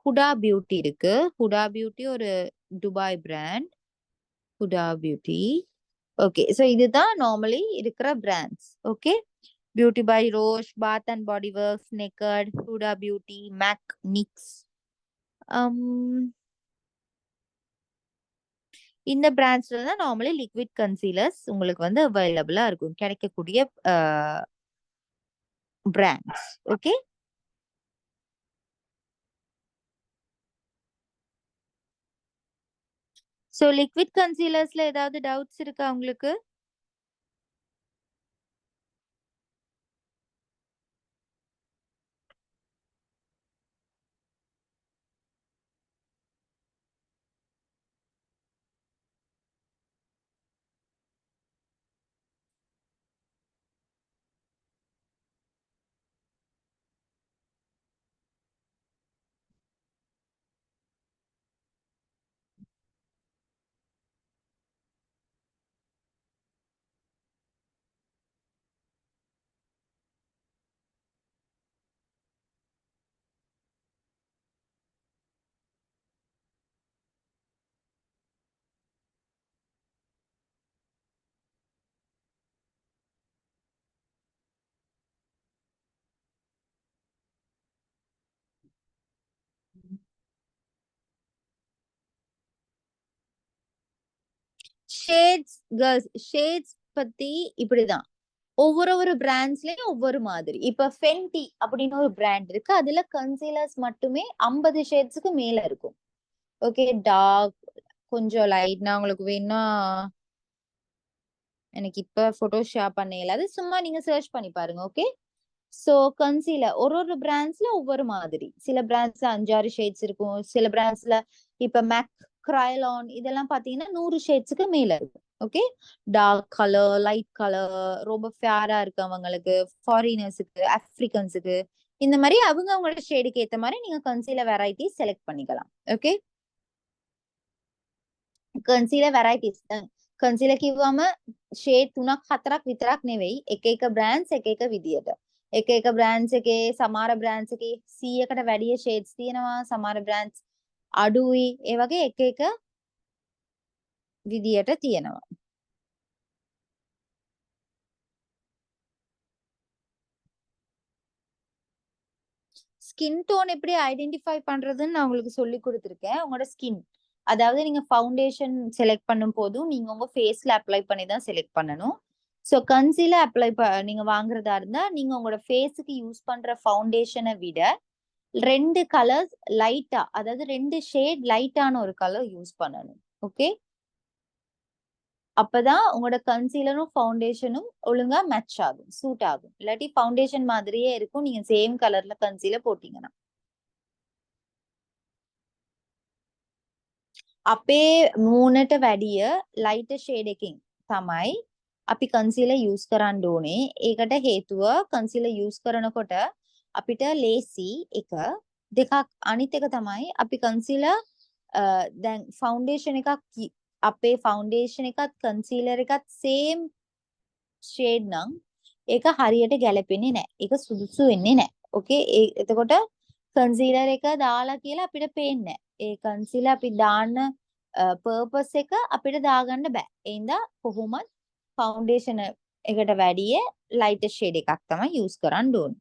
A: ஹுடா பியூட்டி இருக்கு. ஹுடா பியூட்டி ஒரு Dubai brand. Huda beauty. Okay, so இதுதான் நார்மலி இருக்கிற brands. Okay, beauty by Rosh, bath and body works, Naked, Huda beauty, MAC, NYX. இந்த பிராண்ட்ஸ்ல தான் normally liquid concealers உங்களுக்கு வந்து அவைலபிளா இருக்கும், கிடைக்கக்கூடிய பிராண்ட்ஸ். ஓகே, ஸோ லிக்விட் கன்சீலர்ஸ்ல ஏதாவது டவுட்ஸ் இருக்கா உங்களுக்கு? ஷேட்ஸ் பத்தி இப்படிதான். ஒவ்வொரு பிராண்ட்ஸ்லயும் ஒவ்வொரு மாதிரி. இப்ப ஃபென்டி அப்படின்னு ஒரு பிராண்ட் இருக்கு. அதுல கன்சீலர்ஸ் மட்டுமே 50 ஷேட்ஸ்க்கு மேல இருக்கும். ஓகே, டார்க், கொஞ்சம் லைட். நான் உங்களுக்கு வேணும்னா எனக்கு இப்ப போட்டோ ஷேர் பண்ண இயலாது, சும்மா நீங்க சர்ச் பண்ணி பாருங்க. ஓகே, சோ கன்சீலர் ஒரு பிராண்ட்ஸ்ல ஒவ்வொரு மாதிரி. சில பிராண்ட்ஸ்ல 5-6 ஷேட்ஸ் இருக்கும். சில பிராண்ட்ஸ்ல இப்ப மேக், கிரைலான் இதெல்லாம் பாத்தீங்கன்னா 100 ஷேட்ஸ்க்கு மேல இருக்கும். Okay, dark colour, light colour, ரொம்ப ஃபேரா இருக்கவங்களுக்கு, ஃபாரினர்ஸுக்கு, ஆப்பிரிக்கன்ஸுக்கு, இந்த மாதிரி அவங்க அவங்களோட ஷேடுக்கு ஏத்த மாதிரி நீங்க கன்சீலர் வெரைட்டி செலக்ட் பண்ணிக்கலாம். ஓகே, कन्सीलर व्हरायटीज कन्सीलर किंवा मग शेड तुनक खतराक वितराक नेवेई एक ब्रांड्स एक विधियट एक ब्रांड्स के समार ब्रांड्स के सी अక్కడ වැඩිය షేడ్స్ තියෙනවා සමහර బ్రాండ్స్ අඩුයි ඒ වගේ එක විදියට තියෙනවා. ஸ்கின் டோன் எப்படி ஐடென்டிஃபை பண்றதுன்னு நான் உங்களுக்கு சொல்லி கொடுத்துருக்கேன். உங்களோட ஸ்கின், அதாவது நீங்க ஃபவுண்டேஷன் செலக்ட் பண்ணும் போதும் நீங்க உங்க ஃபேஸ்ல அப்ளை பண்ணி தான் செலக்ட் பண்ணணும். ஸோ கன்சீலர் நீங்க வாங்குறதா இருந்தா நீங்க உங்களோட ஃபேஸுக்கு யூஸ் பண்ற ஃபவுண்டேஷனை விட 2 கலர்ஸ் லைட்டா, அதாவது 2 ஷேட் லைட்டான ஒரு கலர் யூஸ் பண்ணணும். ஓகே, அப்பதான் உங்களோட கன்சீலரும் ஃபவுண்டேஷனும் ஒழுங்கா மேட்ச் ஆகும், சூட் ஆகும். இல்லாட்டி ஃபவுண்டேஷன் மாதிரியே இருக்கும் நீங்க சேம் கலர்ல கன்சீலர் போட்டீங்கன்னா. අපේ මූණට වැඩිය ලයිට් ෂේඩ් එකකින් තමයි අපි කන්සීලර් යූස් කරන්න ඕනේ. ඒකට හේතුව කන්සීලර් යූස් කරනකොට අපිට ලේසි එක දෙකක්. අනිත් එක තමයි අපි කන්සීලර් දැන් ෆවුන්ඩේෂන් එකක් අපේ ෆවුන්ඩේෂන් එකත් කන්සීලර් එකත් සේම් ෂේඩ් නම් ඒක හරියට ගැලපෙන්නේ නැහැ. ඒක සුදුසු වෙන්නේ නැහැ. ඕකේ, එතකොට කන්සීලර් එක දාලා කියලා අපිට පේන්නේ නැහැ. ඒ කන්සීලර් අපි දාන්න පර්පස් එක අපිට දාගන්න බෑ. ඒ හින්දා කොහොමත් ෆවුන්ඩේෂන් එකට වැඩිය ලයිට් ෂේඩ් එකක් තමයි යූස් කරන්න ඕනේ.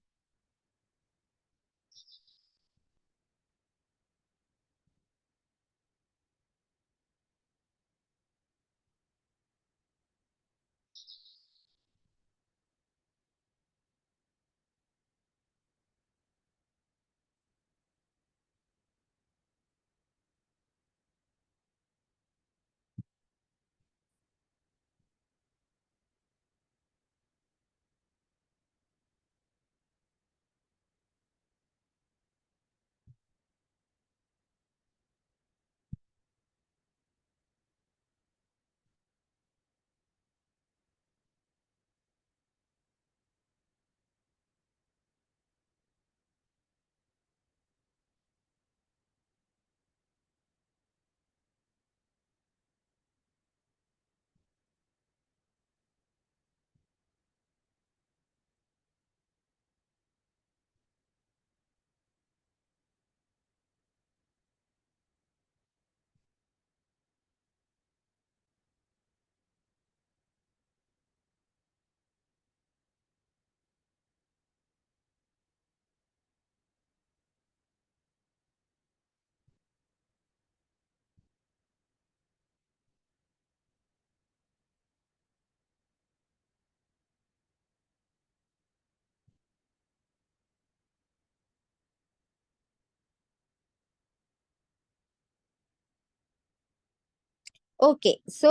A: ஓகே, ஸோ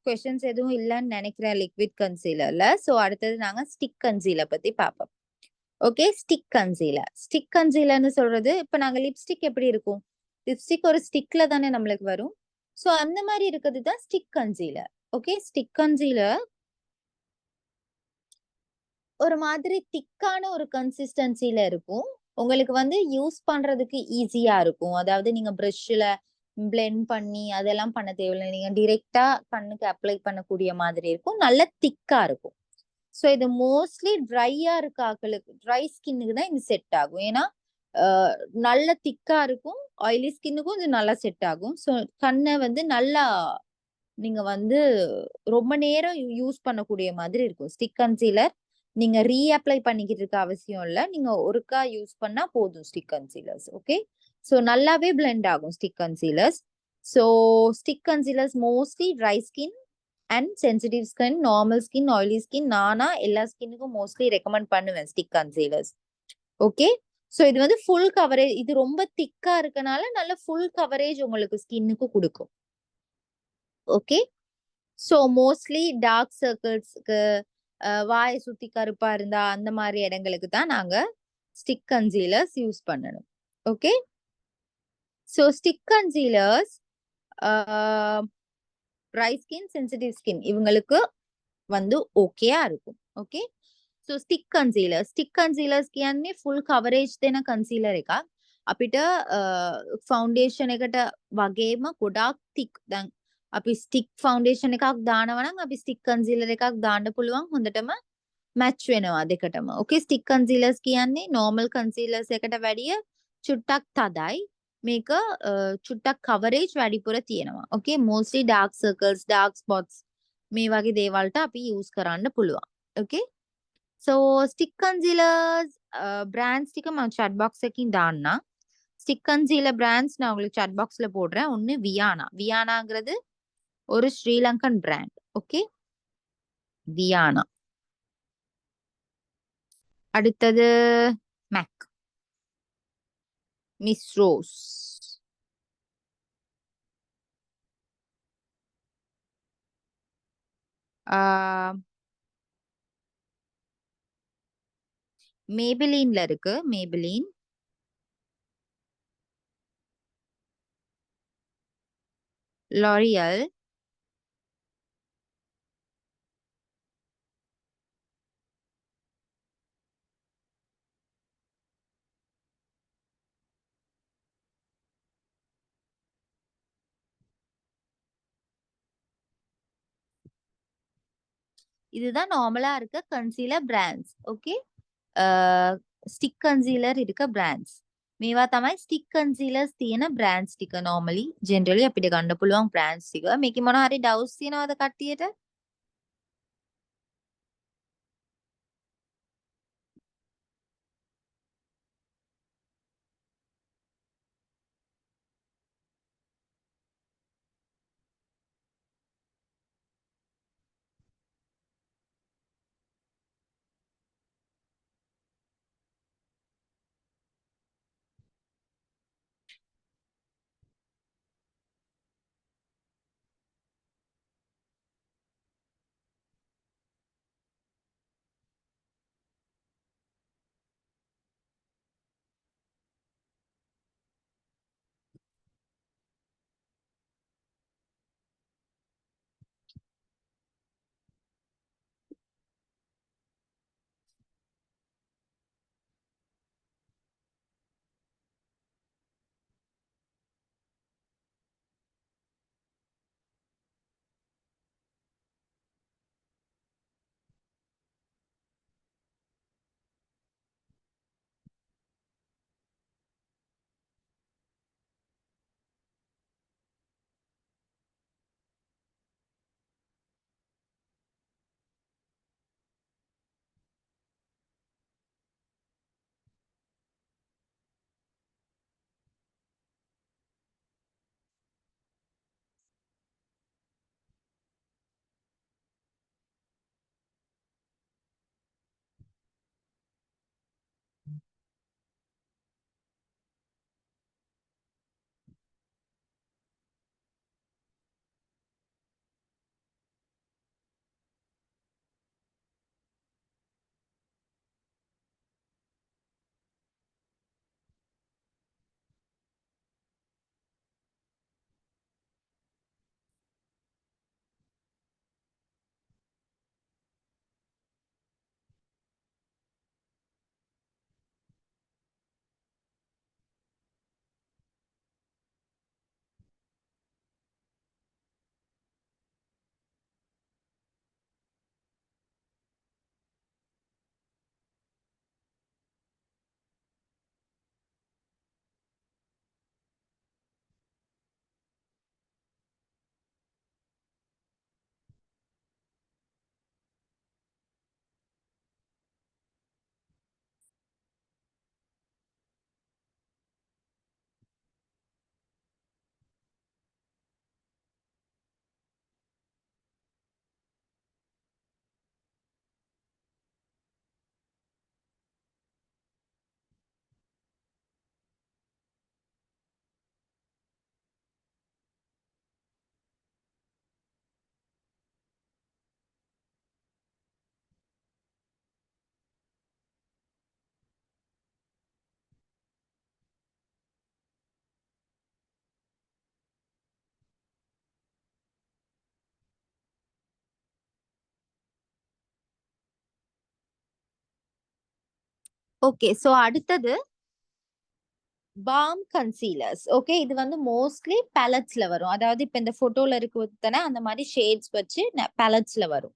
A: கொஸ்டின்ஸ் எதுவும் இல்லைன்னு நினைக்கிறேன் லிக்விட் கன்சீலர்ல. ஸோ அடுத்தது நாங்க ஸ்டிக் கன்சீலர் பத்தி பார்ப்போம். ஓகே, ஸ்டிக் கன்சீலர்னு சொல்றது இப்ப நாங்க லிப்ஸ்டிக் எப்படி இருக்கும், லிப்ஸ்டிக் ஒரு ஸ்டிக்ல தானே நம்மளுக்கு வரும். ஸோ அந்த மாதிரி இருக்கிறது தான் stick concealer. Okay, stick concealer ஒரு மாதிரி திக்கான ஒரு கன்சிஸ்டன்சில இருக்கும். உங்களுக்கு வந்து யூஸ் பண்றதுக்கு ஈஸியா இருக்கும். அதாவது நீங்க பிரஷ்ல பிளெண்ட் பண்ணி அதெல்லாம் பண்ண தேவையில்லை. நீங்க டிரெக்டா கண்ணுக்கு அப்ளை பண்ணக்கூடிய மாதிரி இருக்கும். நல்ல திக்கா இருக்கும். ஸோ இது மோஸ்ட்லி ட்ரையா இருக்க ஆக்களுக்கு, ட்ரை ஸ்கின்னுக்கு தான் இது செட் ஆகும். ஏன்னா நல்ல திக்கா இருக்கும். ஆயிலி ஸ்கின்னுக்கும் இது நல்லா செட் ஆகும். ஸோ கண்ணை வந்து நல்லா நீங்க வந்து ரொம்ப நேரம் யூஸ் பண்ணக்கூடிய மாதிரி இருக்கும். ஸ்டிக் கன்சீலர் நீங்க ரீஅப்ளை பண்ணிக்கிட்டு இருக்க அவசியம் இல்ல. நீங்க ஒருக்கா யூஸ் பண்ணா போதும் ஸ்டிக் கன்சீலர்ஸ். ஓகே, ஸோ நல்லாவே பிளெண்ட் ஆகும் stick concealers. So stick concealers mostly dry skin and sensitive skin, normal skin, oily skin, நானா எல்லா ஸ்கின்னுக்கும் மோஸ்ட்லி ரெக்கமெண்ட் பண்ணுவேன் ஸ்டிக் கன்சீலர்ஸ். ஓகே, ஸோ இது வந்து ஃபுல் கவரேஜ், இது ரொம்ப திக்கா இருக்கனால நல்ல ஃபுல் கவரேஜ் உங்களுக்கு ஸ்கின்னுக்கு கொடுக்கும். ஓகே, ஸோ மோஸ்ட்லி டார்க் சர்க்கிள்ஸ்க்கு, வாயை சுத்தி கருப்பா இருந்தா அந்த மாதிரி இடங்களுக்கு தான் நாங்க ஸ்டிக் கன்சீலர்ஸ் யூஸ் பண்ணணும். Okay, so stick concealers dry skin, sensitive skin இவங்களுக்கு வந்து ஓகேயா இருக்கும். ஓகே, સો સ્ટિક કન્સીલર્સ කියන්නේ ફૂલ કવરેજ දෙන කන්සීලර් එකක්. අපිට ෆවුන්ඩේෂන් එකට වගේම ගොඩාක් thick, දැන් අපි ස්ටික් ෆවුන්ඩේෂන් එකක් දානවා නම් අපි ස්ටික් කන්සීලර් එකක් දාන්න පුළුවන්, හොඳටම මැච් වෙනවා දෙකටම. ඕකේ, ස්ටික් කන්සීලර්ස් කියන්නේ නෝමල් කන්සීලර්ස් එකට වැඩිය චුට්ටක් තදයි. මේක චුට්ටක් කවරේජ් වැඩිපුර තියෙනවා. ඕකේ, mostly dark circles, dark spots මේ වගේ දේවල්ට අපි use කරන්න පුළුවන්. ඕකේ, ஸோ ஸ்டிக் கன்சீலர்ஸ் பிராண்ட்ஸ் டிக்க நான் சாட் பாக்ஸ் එකකින් දාන්න. ஸ்டிக் கன்சீலர் பிராண்ட்ஸ் நான் உங்களுக்கு சாட் பாக்ஸ்ல போடுறேன். ஒன்னு வியானாங்கிறது ஒரு ஸ்ரீலங்கன் பிராண்ட். ஓகே, வியானா. அடுத்தது மேக், மிஸ் ரோஸ், மேபிலீன்ல இருக்கு, மேபிலீன், லாரியல், இதுதான் நார்மலா இருக்க concealer brands. Okay, stiff concealer இருக்க brands. මේවා තමයි ස්ටික් කන්සීලර්ස් තියෙන brands ටික. normally generally අපිට ගන්න පුළුවන් brands ටික. මේකේ මොනවා හරි doubts තියෙනවද කට්ටියට? ஓகே, சோ அடுத்தது பாம் கன்சீலர்ஸ். ஓகே, இது வந்து மோஸ்ட்லி பேலட்ஸ்ல வரும். அதாவது இப்ப இந்த போட்டோல இருக்குதானே அந்த மாதிரி ஷேட்ஸ் வச்சு பேலட்ஸ்ல வரும்.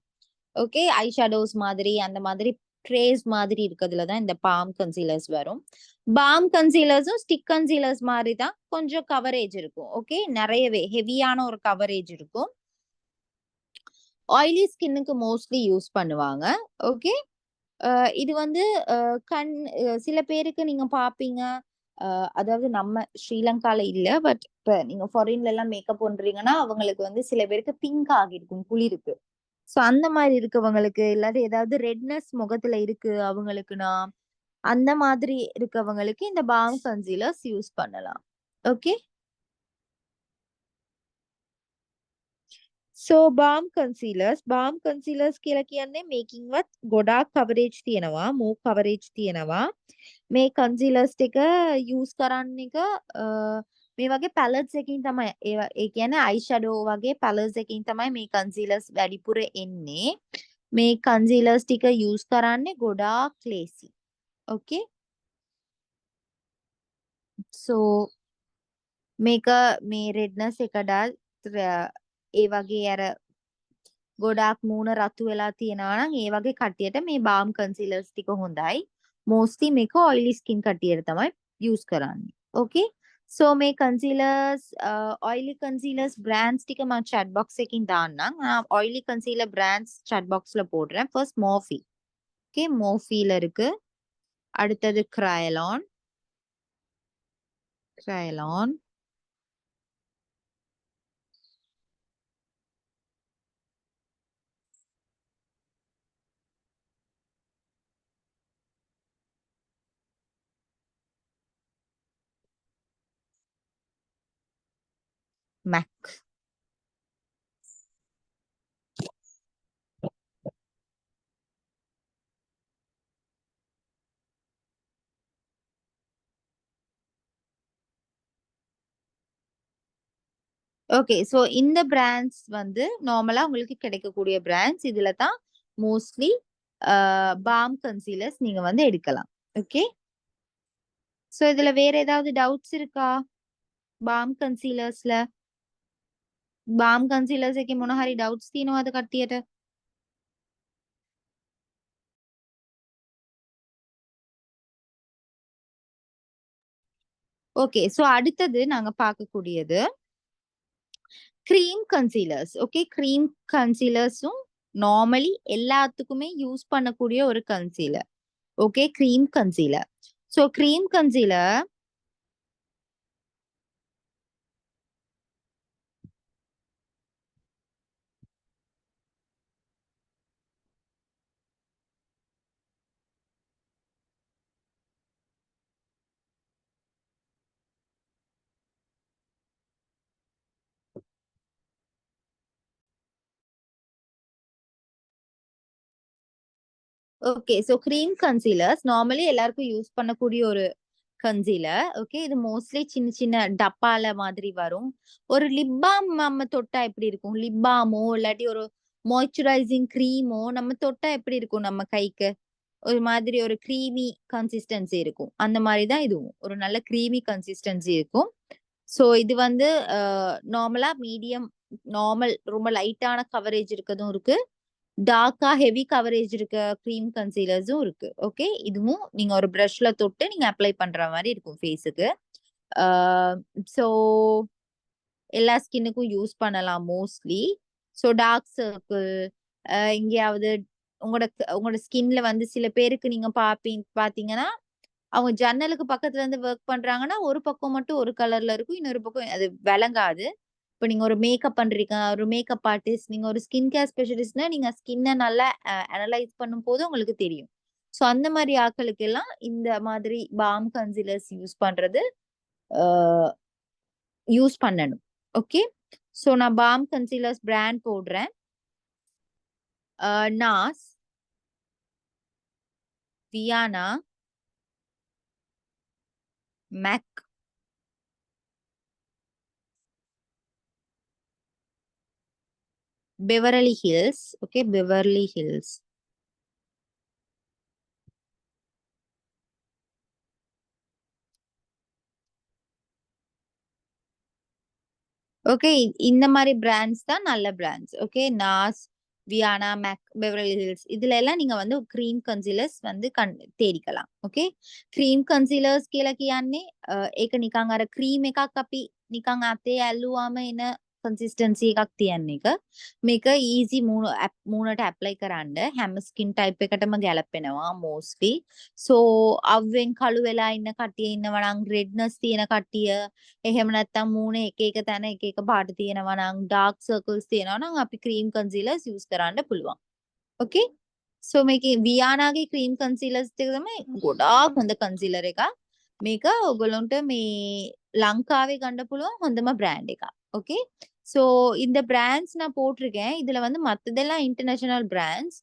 A: ஓகே, ஐ ஷேடோஸ் மாதிரி அந்த மாதிரி ட்ரேஸ் மாதிரி இருக்கிறதுல தான் இந்த பாம் கன்சீலர்ஸ் வரும். பாம் கன்சீலர்ஸும் ஸ்டிக் கன்சீலர்ஸ் மாதிரி தான், கொஞ்சம் கவரேஜ் இருக்கும். ஓகே, நிறையவே ஹெவியான ஒரு கவரேஜ் இருக்கும். ஆயிலி ஸ்கின்னுக்கு மோஸ்ட்லி யூஸ் பண்ணுவாங்க. ஓகே, இது வந்து சில பேருக்கு நீங்க பாப்பீங்க, அதாவது நம்ம ஸ்ரீலங்கால இல்ல, பட் இப்ப நீங்க ஃபாரின்ல எல்லாம் மேக்கப் பண்றீங்கன்னா அவங்களுக்கு வந்து சில பேருக்கு பிங்க் ஆகிருக்கும் குளிருக்கு. சோ அந்த மாதிரி இருக்கவங்களுக்கு, இல்லாட்டி ஏதாவது ரெட்னஸ் முகத்துல இருக்கு அவங்களுக்குன்னா, அந்த மாதிரி இருக்கவங்களுக்கு இந்த பாம் கன்சீலர்ஸ் யூஸ் பண்ணலாம். ஓகே, සෝ බාම් කන්සීලර්ස් කියලා කියන්නේ මේකින්වත් ගොඩාක් කවරේජ් තියෙනවා, මූ කවරේජ් තියෙනවා. මේ කන්සීලර්ස් ටික යූස් කරන්න එක මේ වගේ පැලට්ස් එකකින් තමයි ඒ කියන්නේ අයි ෂැඩෝ වගේ පැලට්ස් එකකින් තමයි මේ කන්සීලර්ස් වැඩිපුර එන්නේ. මේ කන්සීලර්ස් ටික යූස් කරන්නේ ගොඩාක් ලේසි. ඕකේ. සෝ මේක මේ රෙඩ්නස් එකටත් ඒ වගේ අර ගොඩාක් මූණ රතු වෙලා තියෙනවා නම් ඒ වගේ කට්ටියට මේ බාම් කන්සීලර්ස් ටික හොඳයි. මෝස්ට්ලි මේක ඔයිලි ස්කින් කට්ටියට තමයි යූස් කරන්නේ. ඕකේ. සෝ මේ කන්සීලර්ස් ඔයිලි කන්සීලර්ஸ் பிராண்ட்ஸ் ටික මම chat box එකකින් දාන්නම්. ඔයිලி கன்சீலர் பிராண்ட்ஸ் chat boxல போடுறேன். ஃபர்ஸ்ட் மோர்ஃபி. ஓகே, மோர்ஃபில இருக்கு. அடுத்தது கிரையலான். கிரையலான். மேக். ஓகே, சோ இந்த பிராண்ட்ஸ் வந்து நார்மலா உங்களுக்கு கிடைக்கக்கூடிய பிராண்ட்ஸ். இதுல தான் மோஸ்ட்லி பாம் கன்சீலர்ஸ் நீங்க வந்து எடுக்கலாம். ஓகே, சோ இதுல வேற ஏதாவது டவுட்ஸ் இருக்கா? பாம் කන්සීලර්ස්ல பாம் කන්සීලර්ස් එකේ මොන හරි ඩවුට්ස් තියෙනවද කට්ටියට? ஓகே, சோ அடுத்தது நாங்க பார்க்கக்கூடியது கிரீம் கன்சீலர்ஸ். ஓகே, கிரீம் கன்சீலர்ஸும் நார்மலி எல்லாத்துக்குமே யூஸ் பண்ணக்கூடிய ஒரு concealer. Okay, cream concealer. So cream concealer okay, so cream concealers normally எல்லாருக்கும் யூஸ் பண்ணக்கூடிய ஒரு கன்சீலர். ஓகே, இது மோஸ்ட்லி சின்ன சின்ன டப்பால மாதிரி வரும். ஒரு லிப் பாம் நம்ம தொட்டா எப்படி இருக்கும்? லிப் பாமோ இல்லாட்டி ஒரு மாய்ஸ்சரைசிங் கிரீமோ நம்ம தொட்டா எப்படி இருக்கும் நம்ம கைக்கு? ஒரு மாதிரி ஒரு கிரீமி கன்சிஸ்டன்சி இருக்கும். அந்த மாதிரி தான் இதுவும். ஒரு நல்ல கிரீமி கன்சிஸ்டன்சி இருக்கும். சோ இது வந்து நார்மலா மீடியம், நார்மல் ரொம்ப லைட்டான கவரேஜ் இருக்கதும் இருக்கு. டார்க்கா ஹெவி கவரேஜ் இருக்க கிரீம் கன்சீலர்ஸும் இருக்கு. ஓகே, இதுவும் நீங்க ஒரு பிரஷ்ல தொட்டு நீங்க அப்ளை பண்ற மாதிரி இருக்கும் ஃபேஸுக்கு. சோ எல்லா ஸ்கின்னுக்கும் யூஸ் பண்ணலாம் மோஸ்ட்லி. சோ டார்க் சர்க்கிள், எங்கேயாவது உங்களோட உங்களோட ஸ்கின்ல வந்து சில பேருக்கு நீங்க பாத்தீங்கன்னா அவங்க ஜன்னலுக்கு பக்கத்துல இருந்து ஒர்க் பண்றாங்கன்னா ஒரு பக்கம் மட்டும் ஒரு கலர்ல இருக்கும், இன்னொரு பக்கம் அது விளங்காது. இப்ப நீங்க ஒரு மேக்கப் பண்றீங்க, ஒரு மேக்கப் ஆர்டிஸ்ட், நீங்க ஒரு ஸ்கின் கேர் ஸ்பெஷலிஸ்ட்னா நீங்க ஸ்கின்ன நல்லா அனலைஸ் பண்ணும்போது உங்களுக்கு தெரியும். சோ அந்த மாதிரி ஆட்களுக்கு எல்லாம் இந்த மாதிரி பாம் கன்சீலர்ஸ் யூஸ் பண்றது யூஸ் பண்ணணும். ஓகே, சோ நான் பாம் கன்சீலர்ஸ் பிராண்ட் போடுறேன். NARS, Viana, MAC, Beverly Hills. Okay, Beverly Hills. Okay, இந்த மாதிரி பிராண்ட்ஸ் தான் நல்ல பிராண்ட்ஸ். ஓகே, நாஸ், வியானா, மேக், பெவரலி ஹில்ஸ் இதுல எல்லாம் நீங்க வந்து க்ரீம் கன்சீலர்ஸ் வந்து தேடிக்கலாம். ඕකේ, ක්‍රීම් කන්සීලර්ස් කියලා කියන්නේ ඒක නිකන් අර ක්‍රීම් එකක් අපි නිකන් අතේ ඇල්ලුවාම එන කන්සිස්ටන්සි එකක් තියෙන එක. මේක ඊසි මූණට ඇප්ලයි කරන්න හැම ස්කින් ටයිප් එකටම ගැලපෙනවා මෝස්ට්ලි. සෝ අව්වෙන් කළු වෙලා ඉන්න කට්ටිය ඉන්නවා නම්, රෙඩ්නස් තියෙන කට්ටිය, එහෙම නැත්නම් මූණේ එක එක තැන එක එක පාට තියෙනවා නම්, ඩාර්ක් සර්කල්ස් තියෙනවා නම් අපි ක්‍රීම් කන්සීලර්ස් යූස් කරන්න පුළුවන්. ඕකේ, සෝ මේකේ වියානාගේ ක්‍රීම් කන්සීලර්ස් එක තමයි ගොඩාක් හොඳ කන්සීලර් එකක්. මේක ඔයගොල්ලන්ට මේ ලංකාවේ ගන්න පුළුවන් හොඳම பிராண்ட் එකක්. ஓகே, சோ இந்த பிராண்ட்ஸ் நான் போட்டிருக்கேன். இதுல வந்து மத்ததெல்லாம் இன்டர்நேஷனல் பிராண்ட்ஸ்.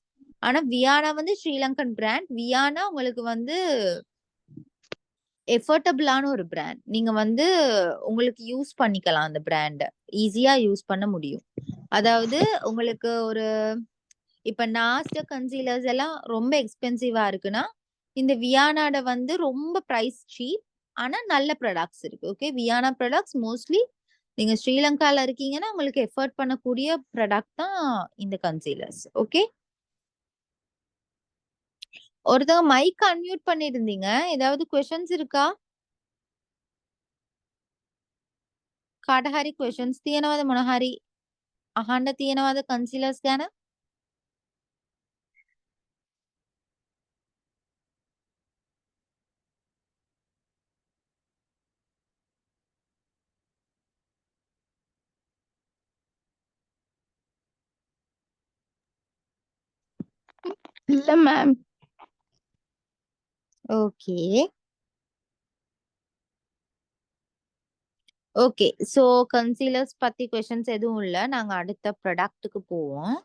A: ஆனா வியானா வந்து ஸ்ரீலங்கன் பிராண்ட். வியானா உங்களுக்கு வந்து எஃபோர்டபிளான ஒரு பிராண்ட். நீங்க வந்து உங்களுக்கு யூஸ் பண்ணிக்கலாம் அந்த பிராண்ட. ஈஸியா யூஸ் பண்ண முடியும். அதாவது உங்களுக்கு ஒரு இப்ப நாஸ்ட கன்சீலர்ஸ் எல்லாம் ரொம்ப எக்ஸ்பென்சிவா இருக்குன்னா, இந்த வியானாட வந்து ரொம்ப பிரைஸ் சீப். ஆனா நல்ல ப்ராடக்ட்ஸ் இருக்கு. ஓகே, வியானா ப்ராடக்ட்ஸ் மோஸ்ட்லி நீங்க ஸ்ரீலங்கால இருக்கீங்கன்னா உங்களுக்கு எஃபோர்ட் பண்ணக்கூடிய ப்ராடக்ட் தான் இந்த கன்சீலர்ஸ். ஓகே, ஒருத்தவங்க மைக் அன்மியூட் பண்ணிருந்தீங்க. ஏதாவது क्वेश्चंस இருக்கா? කාට හරි questions තියෙනවද? මොන හරි අහන්න තියෙනවද කන්සීලර්ස් ගැන?
B: இல்ல ma'am.
A: Okay, okay. So concealers பத்தி क्वेश्चंस எதுவும் இல்ல. நாங்க அடுத்த ப்ராடக்ட்க்கு போவோம்.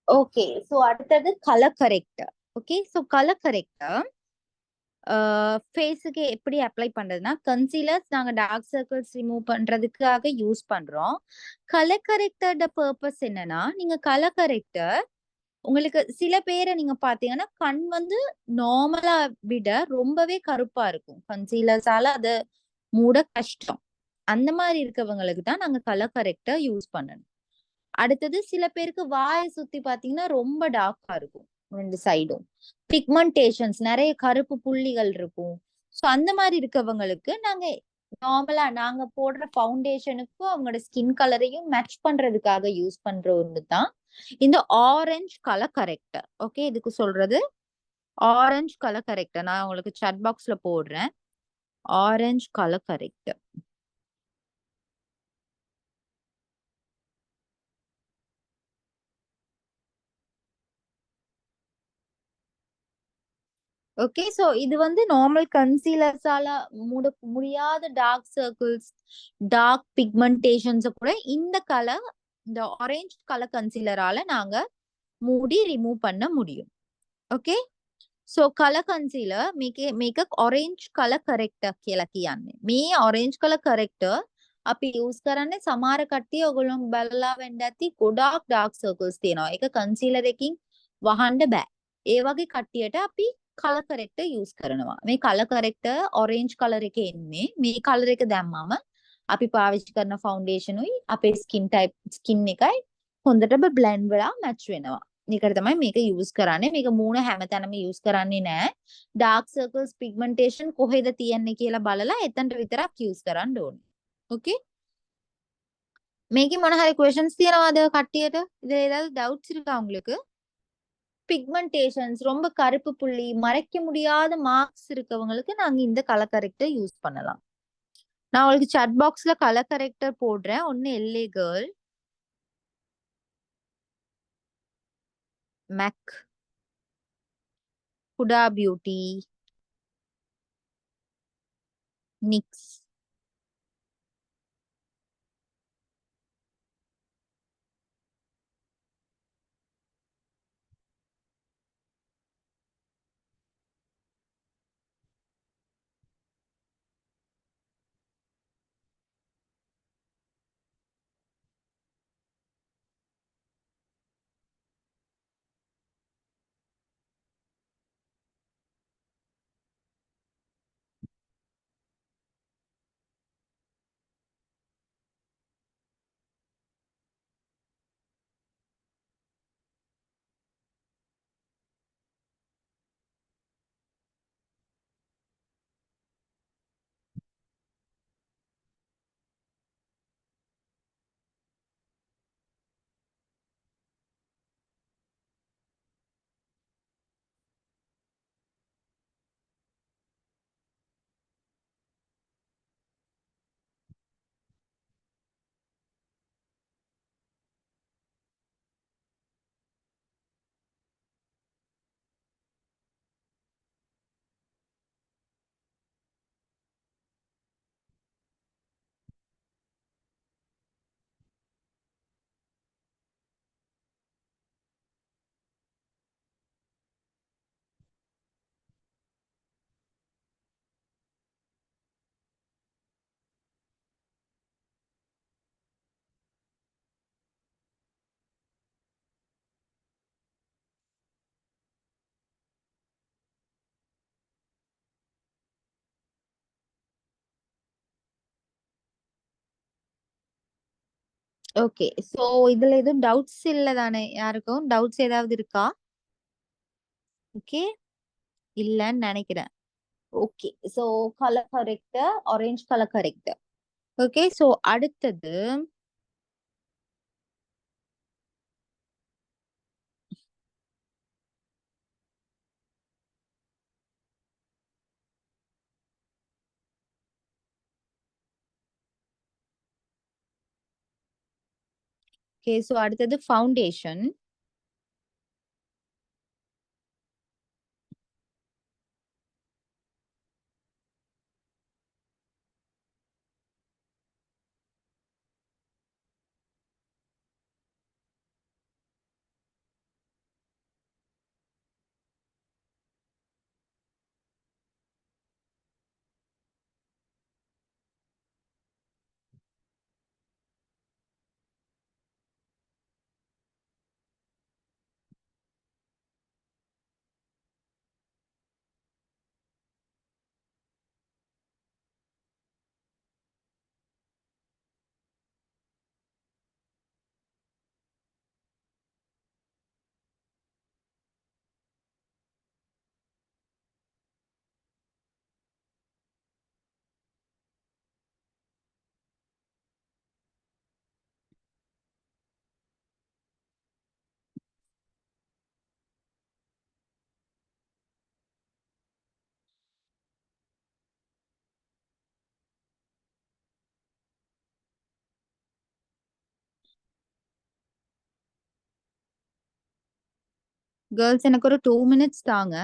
A: ஓகே, சோ அடுத்தது colour corrector. Okay, so colour corrector ஃபேஸுக்கு எப்படி அப்ளை பண்றதுன்னா, கன்சீலர்ஸ் நாங்க டார்க் சர்க்கிள்ஸ் ரிமூவ் பண்றதுக்காக யூஸ் பண்றோம். கலர் கரெக்டரோட பர்பஸ் என்னன்னா, நீங்க கலர் கரெக்டர் உங்களுக்கு சில பேரை நீங்க பாத்தீங்கன்னா கண் வந்து நார்மலா விட ரொம்பவே கருப்பா இருக்கும். கன்சீலர்ஸால அது மூட கஷ்டம். அந்த மாதிரி இருக்கவங்களுக்கு தான் நாங்க கலர் கரெக்டர் யூஸ் பண்ணணும். அடுத்தது சில பேருக்கு வாயை சுத்தி பாத்தீங்கன்னா ரொம்ப டார்க்கா இருக்கும் 2 சைடும். பிக்மெண்டேஷன்ஸ் நிறைய கருப்பு புள்ளிகள் இருக்கும். சோ அந்த மாதிரி இருக்கவங்களுக்கு நாங்க நார்மலா நாங்க போடுற ஃபவுண்டேஷனுக்கும் அவங்களோட ஸ்கின் கலரையும் மேட்ச் பண்றதுக்காக யூஸ் பண்ற ஒன்று தான் இந்த ஆரஞ்சு கலர் கரெக்டர். ஓகே, இதுக்கு சொல்றது ஆரஞ்சு கலர் கரெக்டர். நான் உங்களுக்கு chat பாக்ஸ்ல போடுறேன். Orange colour corrector. Okay, so இது வந்து நார்மல் கன்சீலர்ஸால மூட முடியாத டார்க் சர்க்கிள்ஸ், டார்க் பிக்மெண்டேஷன்ஸ் கூட இந்த கலர், இந்த ஆரஞ்சு கலர் கன்சீலரால நாங்க மூடி ரிமூவ் பண்ண முடியும். Okay, so colour concealer MAC orange colour corrector කියලා කියන්නේ. මේ ऑरेंज कलर करेक्टर අපි යූස් කරන්නේ සමහර කට්ටිය ඔයගොල්ලෝ බලලා වෙන්න ඇති ගොඩාක් ඩාර්ක් සර්කල්ස් තියෙනවා. ඒක කන්සීලර් එකකින් වහන්න බෑ. ඒ වගේ කට්ටියට අපි කලර් කரெක්ටර් යූස් කරනවා. මේ කලර් කரெක්ටර් ඔරෙන්ජ් කලර් එකේ එන්නේ. මේ කලර් එක දැම්මම අපි පාවිච්චි කරන ෆවුන්ඩේෂන් උයි අපේ ස්කින් එකයි හොඳටම බ්ලෙන්ඩ් වෙලා මැච් වෙනවා. මේකට තමයි මේක යූස් කරන්නේ. මේක මූණ හැමතැනම යූස් කරන්නේ නැහැ. ඩාර්ක් සර්කල්ස් පිග්මන්ටේෂන් කොහෙද තියෙන්නේ කියලා බලලා එතනට විතරක් යූස් කරන්න ඕනේ. ඕකේ? මේකේ මොන හරි questions තියනවාද කට්ටියට? இதுல ஏதாவது doubts இருக்கா உங்களுக்கு? பிக்மெண்டேஷன்ஸ் ரொம்ப கருப்பு புள்ளி மறைக்க முடியாத மார்க்ஸ் இருக்கவங்களுக்கு நாங்க இந்த கலர் கரெக்டர் யூஸ் பண்ணலாம். நான் உங்களுக்கு chat பாக்ஸ்ல கலர் கரெக்டர் போடுறேன். ஒன்னு LA girl, MAC, Huda beauty, NYX. Okay, so இதுல எதுவும் டவுட்ஸ் இல்ல தானே? யாருக்கும் டவுட்ஸ் ஏதாவது இருக்கா? ஓகே, இல்லன்னு நினைக்கிறேன். Okay, so colour character orange colour corrector. Okay, so அடுத்தது ஓகே, சோ அடுத்தது ஃபவுண்டேஷன். கேர்ள்ஸ் எனக்கு ஒரு 2 minutes தாங்க.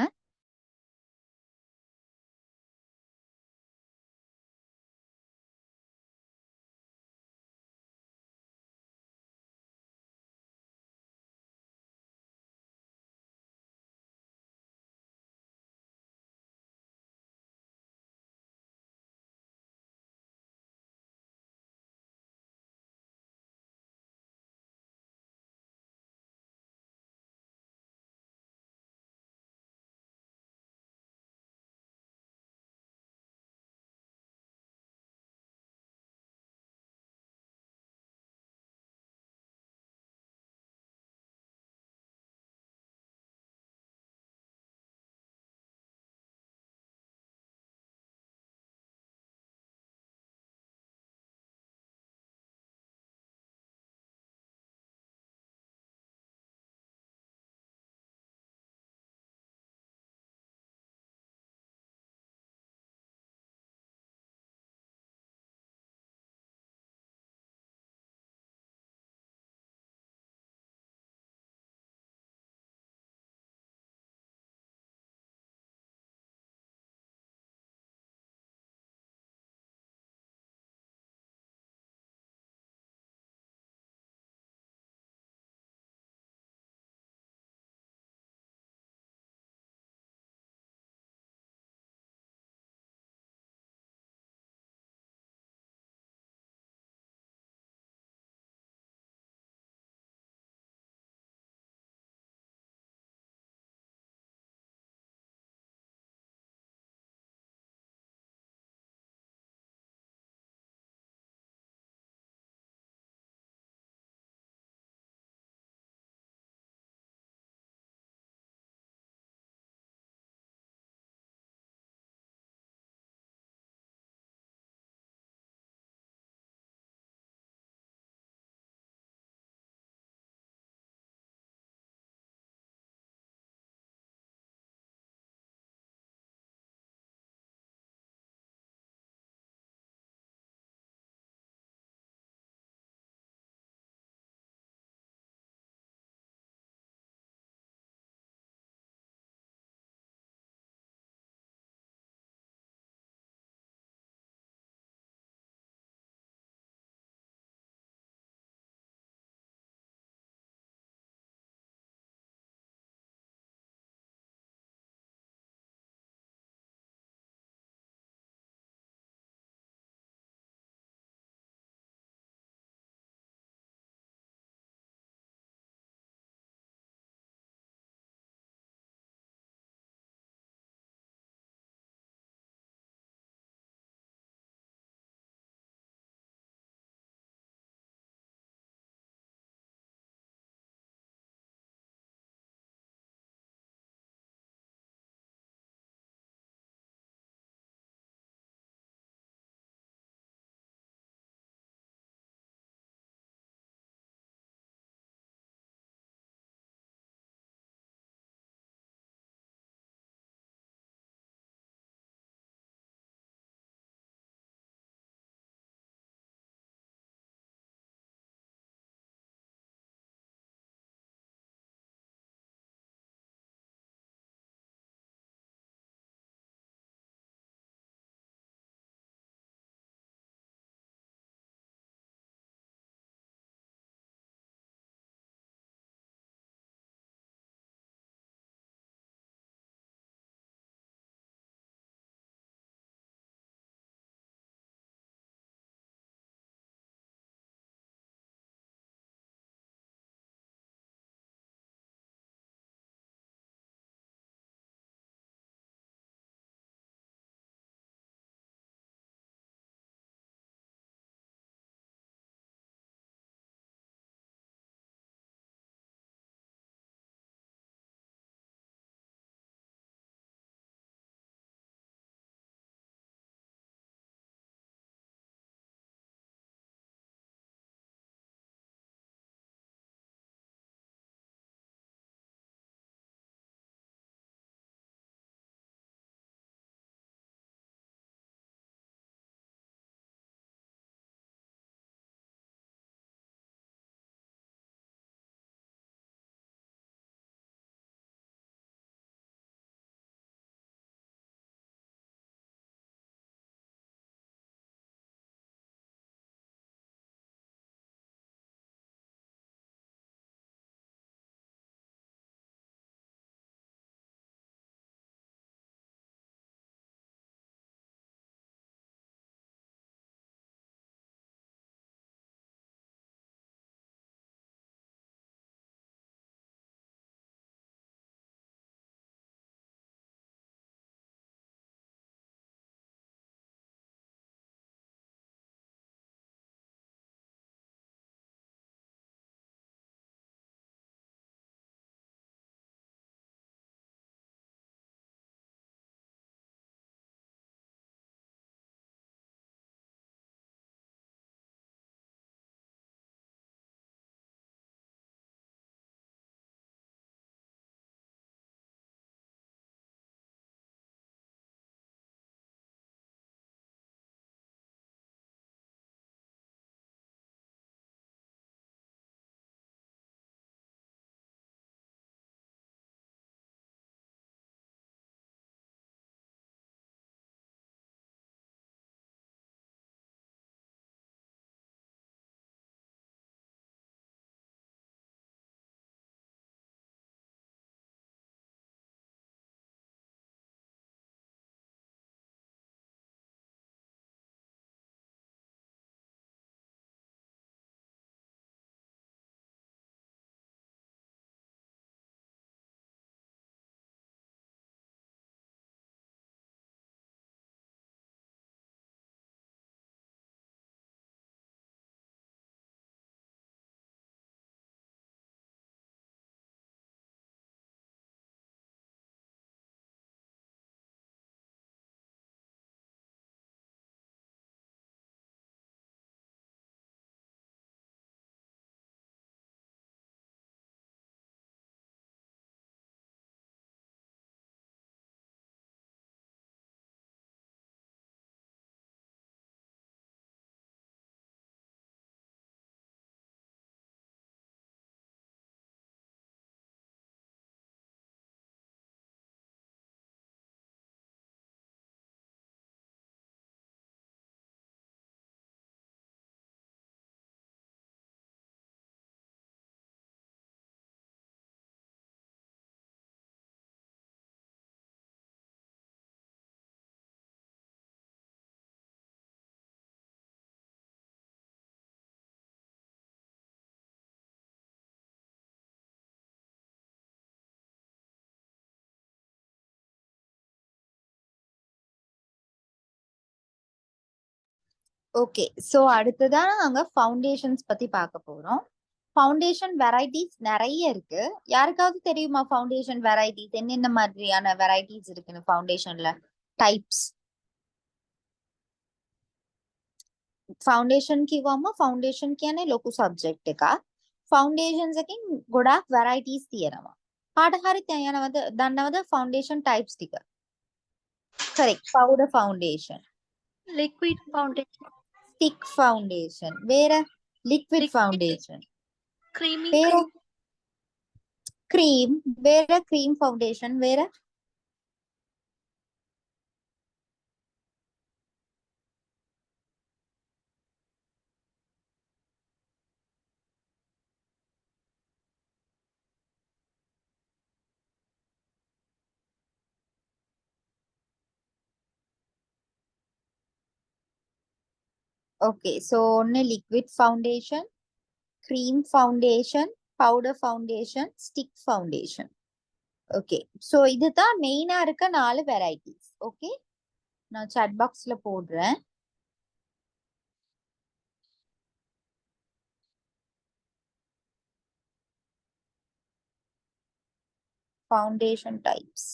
A: ஓகே, சோ அடுத்ததான் நாங்க ஃபவுண்டேஷன்ஸ் பத்தி பார்க்க போறோம். ஃபவுண்டேஷன் வெரைட்டிஸ் நிறைய இருக்கு. யாருக்காவது தெரியுமா ஃபவுண்டேஷன் வெரைட்டிஸ் என்னென்ன மாதிரியான வெரைட்டிஸ் இருக்குன்னு? ஃபவுண்டேஷன்ல டைப்ஸ் फाउंडेशन किंवा फाउंडेशन කියන්නේ ලොකු සබ්ජෙක්ට් එකක්. ෆවුන්ඩේෂන්ස් එකකින් ගොඩාක් වෙරයිටිස් තියෙනවා. කාට හරි යනවද දන්නවද ෆවුන්ඩේෂන් ටයිප්ස් ටික? Correct. Powder foundation,
B: liquid foundation,
A: stick foundation, வேற லிக்விட்
B: லிக்விட்
A: ஃபவுண்டேஷன்,
B: கிரீமி
A: வேற க்ரீம், வேற க்ரீம் ஃபவுண்டேஷன், வேற ஓகே. சோ ஒன்னு liquid foundation, cream foundation, powder foundation, stick foundation. Okay, so இதுதான் மெயினா இருக்க 4 வெரைட்டிஸ். ஓகே, நான் சாட் பாக்ஸ்ல போடுறேன். फाउंडेशन टाइप्स,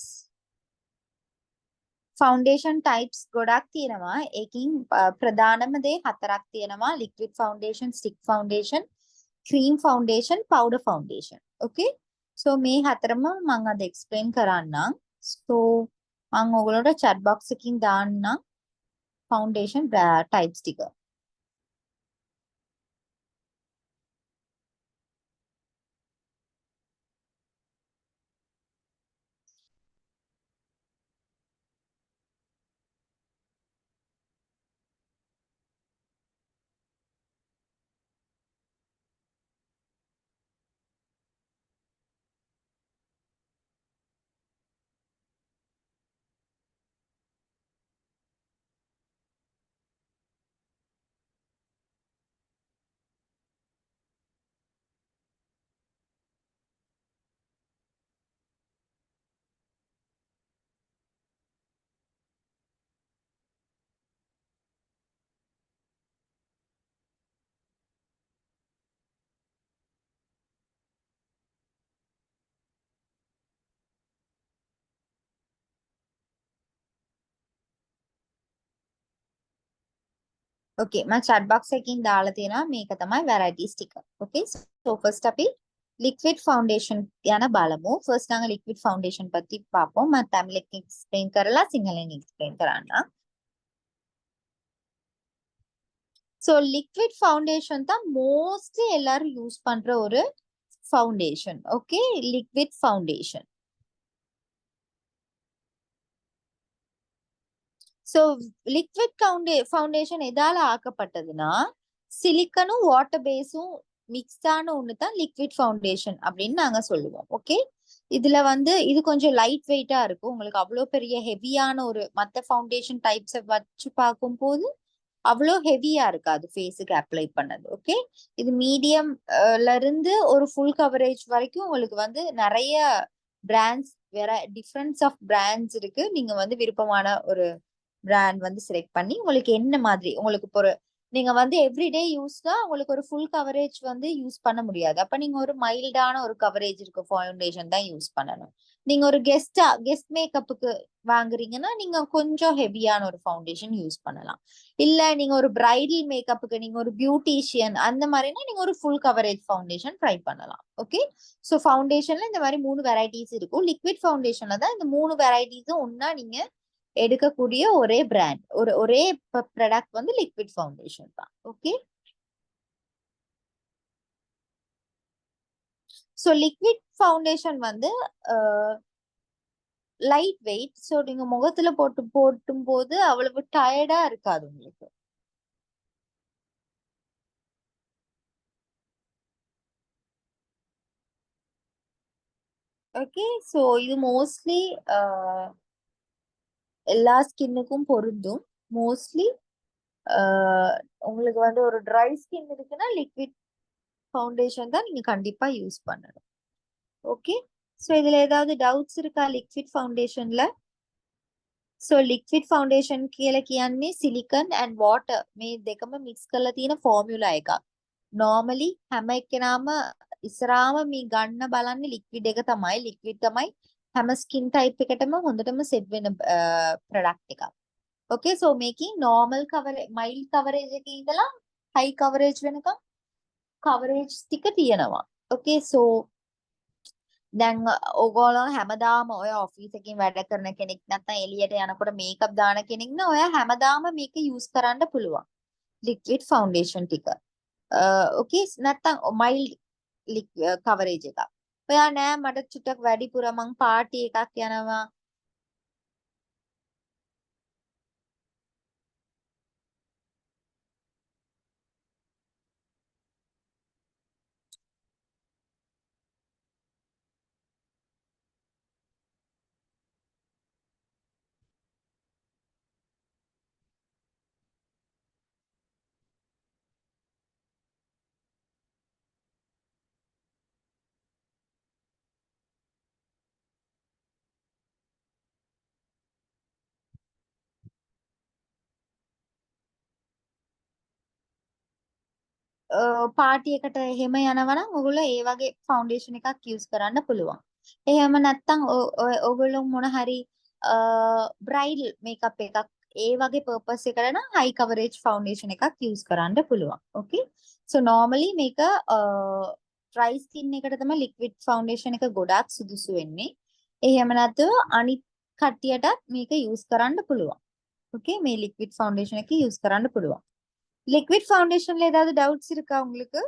A: फाउंडेशन टाइप्स ගොඩක් තියෙනවා. ඒකින් ප්‍රධානම දේ 4ක් තියෙනවා. Liquid foundation, stick foundation, cream foundation, powder foundation. Okay, so මේ හතරම මම අද එක්ස්ප්ලেইন කරන්නම්. සෝ මම ඔයගලන්ට chat box එකකින් දාන්නම් ෆවුන්ඩේෂන් ටයිප්ස් ටික. ओके, मैं chat box එකකින් දාලා තියෙනවා. මේක තමයි varieties ටික. Okay, so first අපි liquid foundation යන බලමු. first நாங்க liquid foundation பத்தி பார்ப்போம். मैं தமிழில் explain කරලා සිංහලෙන් explain කරන්න. so liquid foundation தான் mostly எல்லாரும் யூஸ் பண்ற ஒரு foundation. okay, liquid foundation. so liquid foundation எதால ஆக்கப்பட்டதுன்னா சிலிக்கனும் வாட்டர் பேஸும் மிக்ஸ் ஆன ஒண்ணு தான் லிக்விட் ஃபவுண்டேஷன் அப்படின்னு நாங்க சொல்லுவோம். ஓகே, இதுல வந்து இது கொஞ்சம் லைட் வெயிட்டா இருக்கும். உங்களுக்கு அவ்வளோ பெரிய ஹெவியான ஒரு மத்த ஃபவுண்டேஷன் டைப்ஸை வச்சு பார்க்கும்போது அவ்வளோ ஹெவியா இருக்காது ஃபேஸுக்கு அப்ளை பண்ணது. ஓகே, இது மீடியம்ல இருந்து ஒரு ஃபுல் கவரேஜ் வரைக்கும் உங்களுக்கு வந்து நிறைய பிராண்ட்ஸ், வேற டிஃபரன்ஸ் ஆஃப் பிராண்ட்ஸ் இருக்கு. நீங்க வந்து விருப்பமான ஒரு பிராண்ட் வந்து செலக்ட் பண்ணி உங்களுக்கு என்ன மாதிரி உங்களுக்கு ஒரு நீங்க வந்து எவ்ரிடே யூஸ்னா உங்களுக்கு ஒரு ஃபுல் கவரேஜ் வந்து யூஸ் பண்ண முடியாது. அப்ப நீங்க ஒரு மைல்டான ஒரு கவரேஜ் இருக்க ஃபவுண்டேஷன் தான் யூஸ் பண்ணணும். நீங்க ஒரு கெஸ்ட் மேக்கப்புக்கு வாங்குறீங்கன்னா நீங்க கொஞ்சம் ஹெவியான ஒரு ஃபவுண்டேஷன் யூஸ் பண்ணலாம். இல்ல நீங்க ஒரு பிரைடல் மேக்கப்புக்கு, நீங்க ஒரு பியூட்டிஷியன் அந்த மாதிரினா நீங்க ஒரு ஃபுல் கவரேஜ் ஃபவுண்டேஷன் ட்ரை பண்ணலாம். ஓகே, ஸோ ஃபவுண்டேஷன்ல இந்த மாதிரி 3 வெரைட்டிஸ் இருக்கும். லிக்விட் ஃபவுண்டேஷன்ல தான் இந்த 3 வெரைட்டிஸும் ஒன்னா நீங்க எடுக்கக்கூடிய ஒரே பிராண்ட், ஒரே ப்ராடக்ட் வந்து லிக்விட் ஃபவுண்டேஷன் தான். ஓகே, சோ லிக்விட் ஃபவுண்டேஷன் வந்து லைட் வெயிட். சோ நீங்க முகத்துல போட்டும் போது அவ்வளவு டயர்டா இருக்காது உங்களுக்கு. ஓகே, சோ இது மோஸ்ட்லி எல்லா ஸ்கின்னுக்கும் பொருந்தும். மோஸ்ட்லி உங்களுக்கு வந்து ஒரு ட்ரை ஸ்கின் இருக்குன்னா லிக்விட் ஃபவுண்டேஷன் தான் நீங்க கண்டிப்பா யூஸ் பண்ணணும். ஓகே, சோ இதுல ஏதாவது டவுட்ஸ் இருக்கா லிக்விட் ஃபவுண்டேஷன்ல? so liquid foundation කියලා කියන්නේ silicon and water මේ දෙකම mix කරලා තියෙන formula එකක්. normally හැම එක්කෙනාම ඉස්සරහාම මේ ගන්න බලන්නේ liquid එක තමයි. liquid තමයි හැම skin type එකටම හොඳටම set වෙන product එකක්. okay so making normal coverage mild coverage එකේ ඉඳලා high coverage වෙනකම් coverage ටික තියෙනවා. okay so දැන් ඕගොල්ලෝ හැමදාම ඔය ඔෆිස් එකකින් වැඩ කරන කෙනෙක් නැත්නම් එළියට යනකොට මේකප් දාන කෙනෙක් නම් ඔය හැමදාම මේක යූස් කරන්න පුළුවන් liquid foundation ටික. okay නැත්නම් mild coverage එකක්. ඔයා නෑ මට චුට්ටක් වැඩිපුර මං පාටි එකක් යනවා පාටි එකට එහෙම යනවා නම් ඔයගොල්ලෝ ඒ වගේ ෆවුන්ඩේෂන් එකක් යූස් කරන්න පුළුවන්. එහෙම නැත්නම් ඔයගොල්ලෝ මොන හරි බ්‍රයිඩල් මේකප් එකක් ඒ වගේ පර්පස් එකකට නම් හයි කවරේජ් ෆවුන්ඩේෂන් එකක් යූස් කරන්න පුළුවන්. okay so normally මේක dry skin එකට තමයි liquid foundation එක ගොඩාක් සුදුසු වෙන්නේ. එහෙම නැත්නම් අනිත් කට්ටියටත් මේක යූස් කරන්න පුළුවන්. okay මේ liquid foundation එක යූස් කරන්න පුළුවන්. லிக்விட் ஃபவுண்டேஷன்ல ஏதாவது டவுட்ஸ் இருக்கா உங்களுக்கு?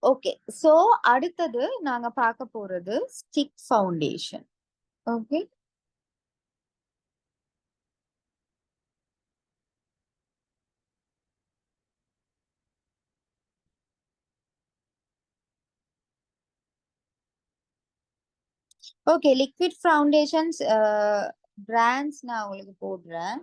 A: ஓகே சோ அடுத்தது நாங்க பார்க்க போறது stick foundation. Okay okay liquid foundations brands நான் உங்களுக்கு போடுறேன்.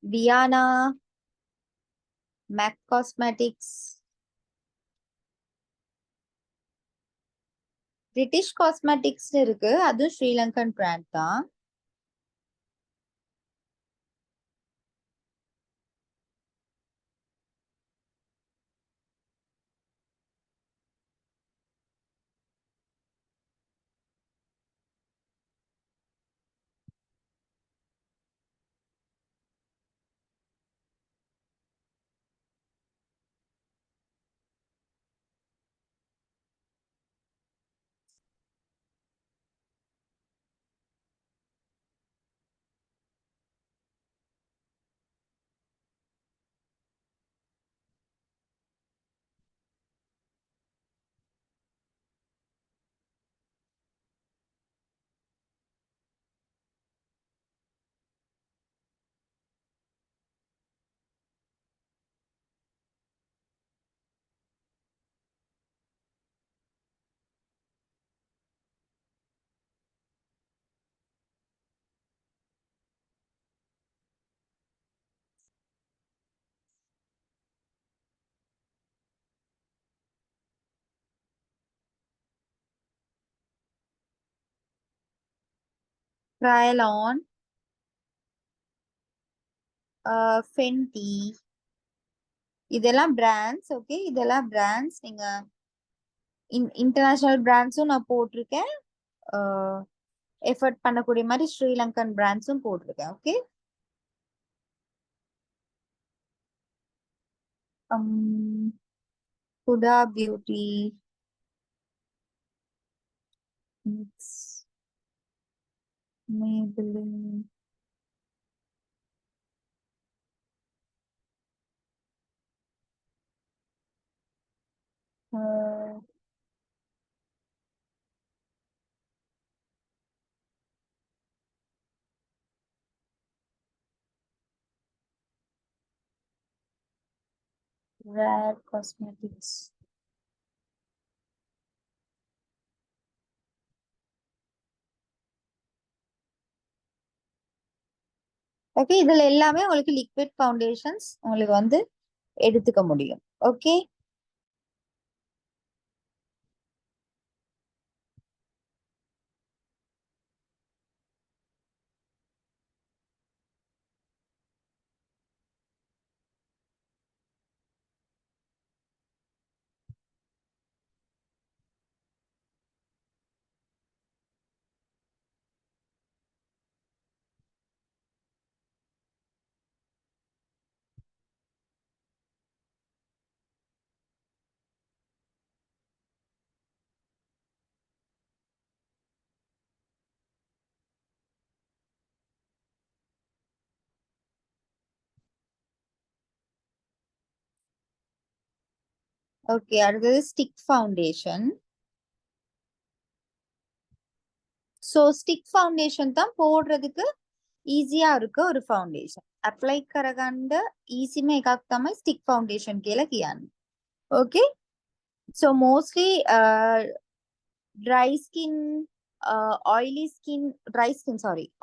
A: Diana, MAC cosmetics, British cosmetics இருக்கு, அதுவும் ஸ்ரீலங்கன் பிராண்ட் தான். Kryolan, Fenty, இதெல்லாம் பிராண்ட்ஸ். ஓகே, இதெல்லாம் பிராண்ட்ஸ். நீங்க இன்டர்நேஷனல் பிராண்ட்ஸும் நான் போட்டிருக்கேன், எஃபர்ட் பண்ணக்கூடிய மாதிரி ஸ்ரீலங்கன் பிராண்ட்ஸும் போட்டிருக்கேன். Okay, Huda Beauty, Maybelline, Rare Cosmetics. Okay, இதுல எல்லாமே உங்களுக்கு லிக்விட் ஃபவுண்டேஷன்ஸ் உங்களுக்கு வந்து எடுத்துக்க முடியும். ஓகே, ஓகே, அடுத்தது stick foundation. So stick foundation தான் போடுறதுக்கு ஈஸியா இருக்க ஒரு ஃபவுண்டேशन. अप्लाई करगंड इजी में एकाग्तम स्टिक फाउंडेशन केला किया. Okay, so mostly dry skin, oily skin,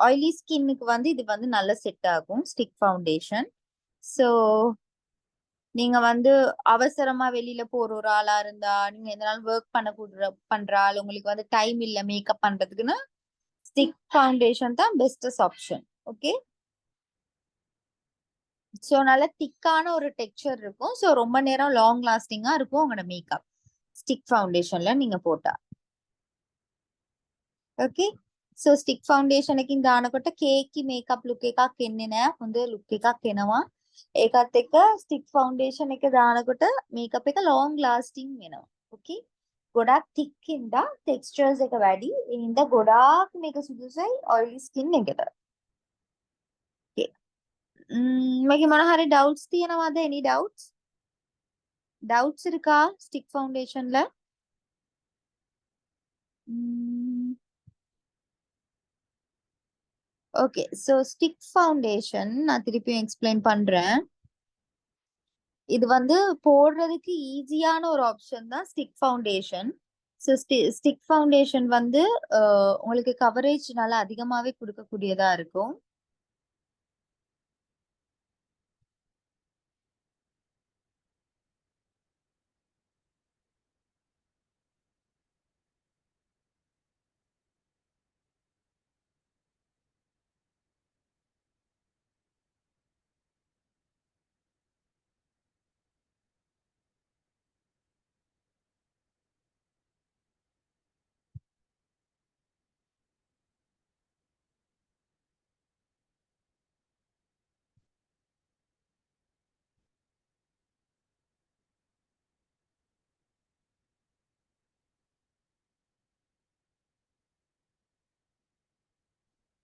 A: oily ஸ்கின்னுக்கு வந்து இது வந்து நல்ல செட் ஆகும் ஸ்டிக் ஃபவுண்டேஷன். ஸோ நீங்க வந்து அவசரமா வெளியில போற ஒரு ஆளா இருந்தா, நீங்க எந்த நாள் ஒர்க் பண்ற ஆள், உங்களுக்கு வந்து டைம் இல்ல மேக்கப் பண்றதுக்குன்னா ஸ்டிக் ஃபவுண்டேஷன் தான் பெஸ்டஸ்ட் ஆப்ஷன். ஓகே, ஸோ நல்ல திக்கான ஒரு டெக்ஸ்சர் இருக்கும். ஸோ ரொம்ப நேரம் லாங் லாஸ்டிங்கா இருக்கும் உங்களோட மேக்கப் ஸ்டிக் ஃபவுண்டேஷன்ல நீங்க போட்டா. ओके, सो स्टिक फाउंडेशन की दानකොට केक की मेकअप लुक එකක් එන්නේ නැහැ. හොඳ ලුක් එකක් එනවා. ඒකත් එක්ක ස්ටික් ෆවුන්ඩේෂන් එක දානකොට මේකප් එක ලොන්ග් ලාස්ටිං වෙනවා. ඕකේ, ගොඩක් thick ඉඳා ටෙක්ස්චර්ස් එක වැඩි. ඒ හින්දා ගොඩාක් මේක සුදුසුයි ඔයිලි ස්කින් එකට. ඕකේ, මේකේ මොන හරි ඩවුට්ස් තියෙනවද? එනි ඩවුට්ස් இருக்கா ஸ்டிக் ஃபவுண்டேஷன்ல? ஓகே, ஸோ ஸ்டிக் ஃபவுண்டேஷன் நான் திருப்பியும் எக்ஸ்பிளைன் பண்றேன். இது வந்து போடுறதுக்கு ஈஸியான ஒரு ஆப்ஷன் தான் stick foundation. So stick foundation வந்து உங்களுக்கு கவரேஜ் நல்லா அதிகமாவே கொடுக்கக்கூடியதா இருக்கும்.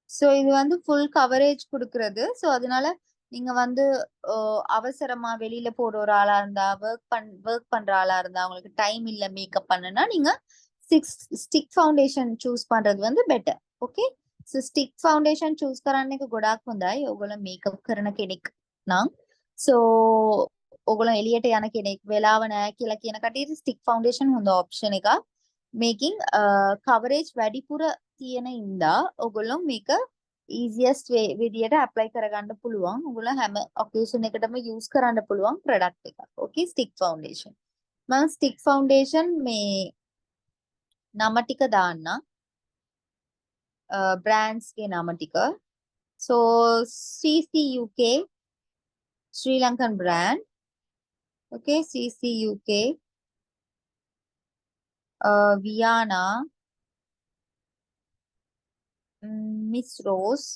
A: ஸோ இது வந்து ஃபுல் கவரேஜ் கொடுக்கறது. ஸோ அதனால நீங்க வந்து அவசரமா வெளியில போற ஒரு ஆளா இருந்தா, ஒர்க் பண்ற ஆளா இருந்தா, உங்களுக்கு டைம் இல்ல மேக்கப் பண்ணுனா நீங்க स्टिक फाउंडेशन चूज பண்றது வந்து பெட்டர். ஓகே, सो स्टिक फाउंडेशन चूज करने को ගොඩක් හොඳයි. ඕගොල්ලෝ මේකප් කරන කෙනෙක් නම්, सो ඕගොල්ලෝ එළියට යන කෙනෙක් වෙලාව නැහැ කියලා කියන කටියට स्टिक फाउंडेशन හොඳ ऑप्शन එකක්. මේකින් කවරේජ් වැඩිපුර තියෙන ඉඳා ඕගොල්ලෝ මේක ඊසියස්ට් විදියට ඇප්ලයි කරගන්න පුළුවන්. ඕගොල්ලෝ හැම ඔකේෂන් එකටම යූස් කරන්න පුළුවන් ප්‍රොඩක්ට් එකක්. ඕකේ, स्टिक फाउंडेशन මම स्टिक फाउंडेशन මේ නම ටික දාන්න. brands ke nama tika. So CCUK, Sri Lankan brand. Okay, CCUK, Viana, Miss Rose.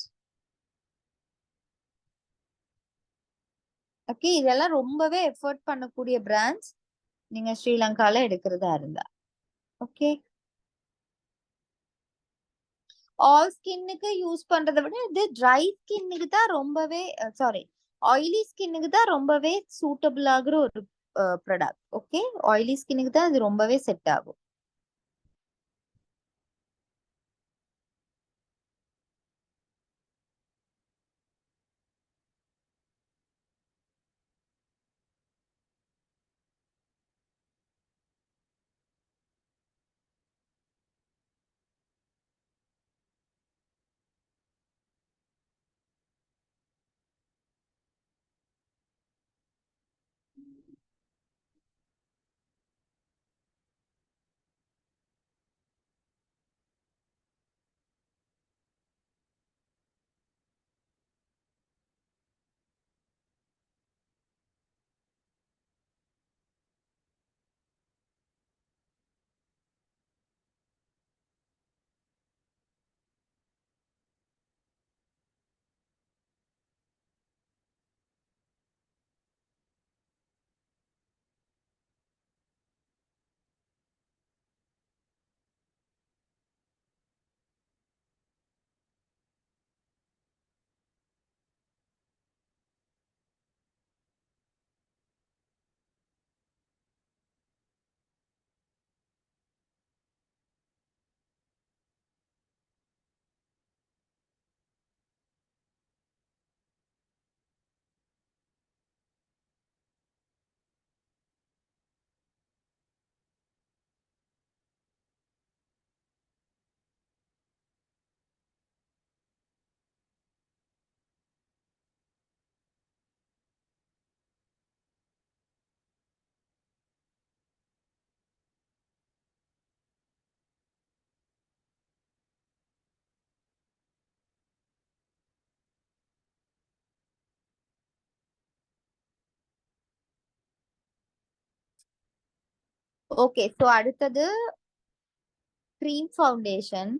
A: Okay, இதெல்லாம் ரொம்பவே எஃபர்ட் பண்ணக்கூடிய பிராண்ட்ஸ் நீங்க ஸ்ரீலங்கால எடுக்கிறதா இருந்தா. ஓகே, ஆல் ஸ்கின்னுக்கு யூஸ் பண்றதை விட இது ட்ரை ஸ்கின்னுக்கு தான் ரொம்பவே சாரி ஆயிலி ஸ்கின்னுக்கு தான் ரொம்பவே சூட்டபிள் ஆகுற ஒரு ப்ராடக்ட். ஓகே, ஆயிலி ஸ்கின்னுக்கு தான் இது ரொம்பவே செட் ஆகும். ஓகே, ஸோ அடுத்தது க்ரீம் ஃபவுண்டேஷன்.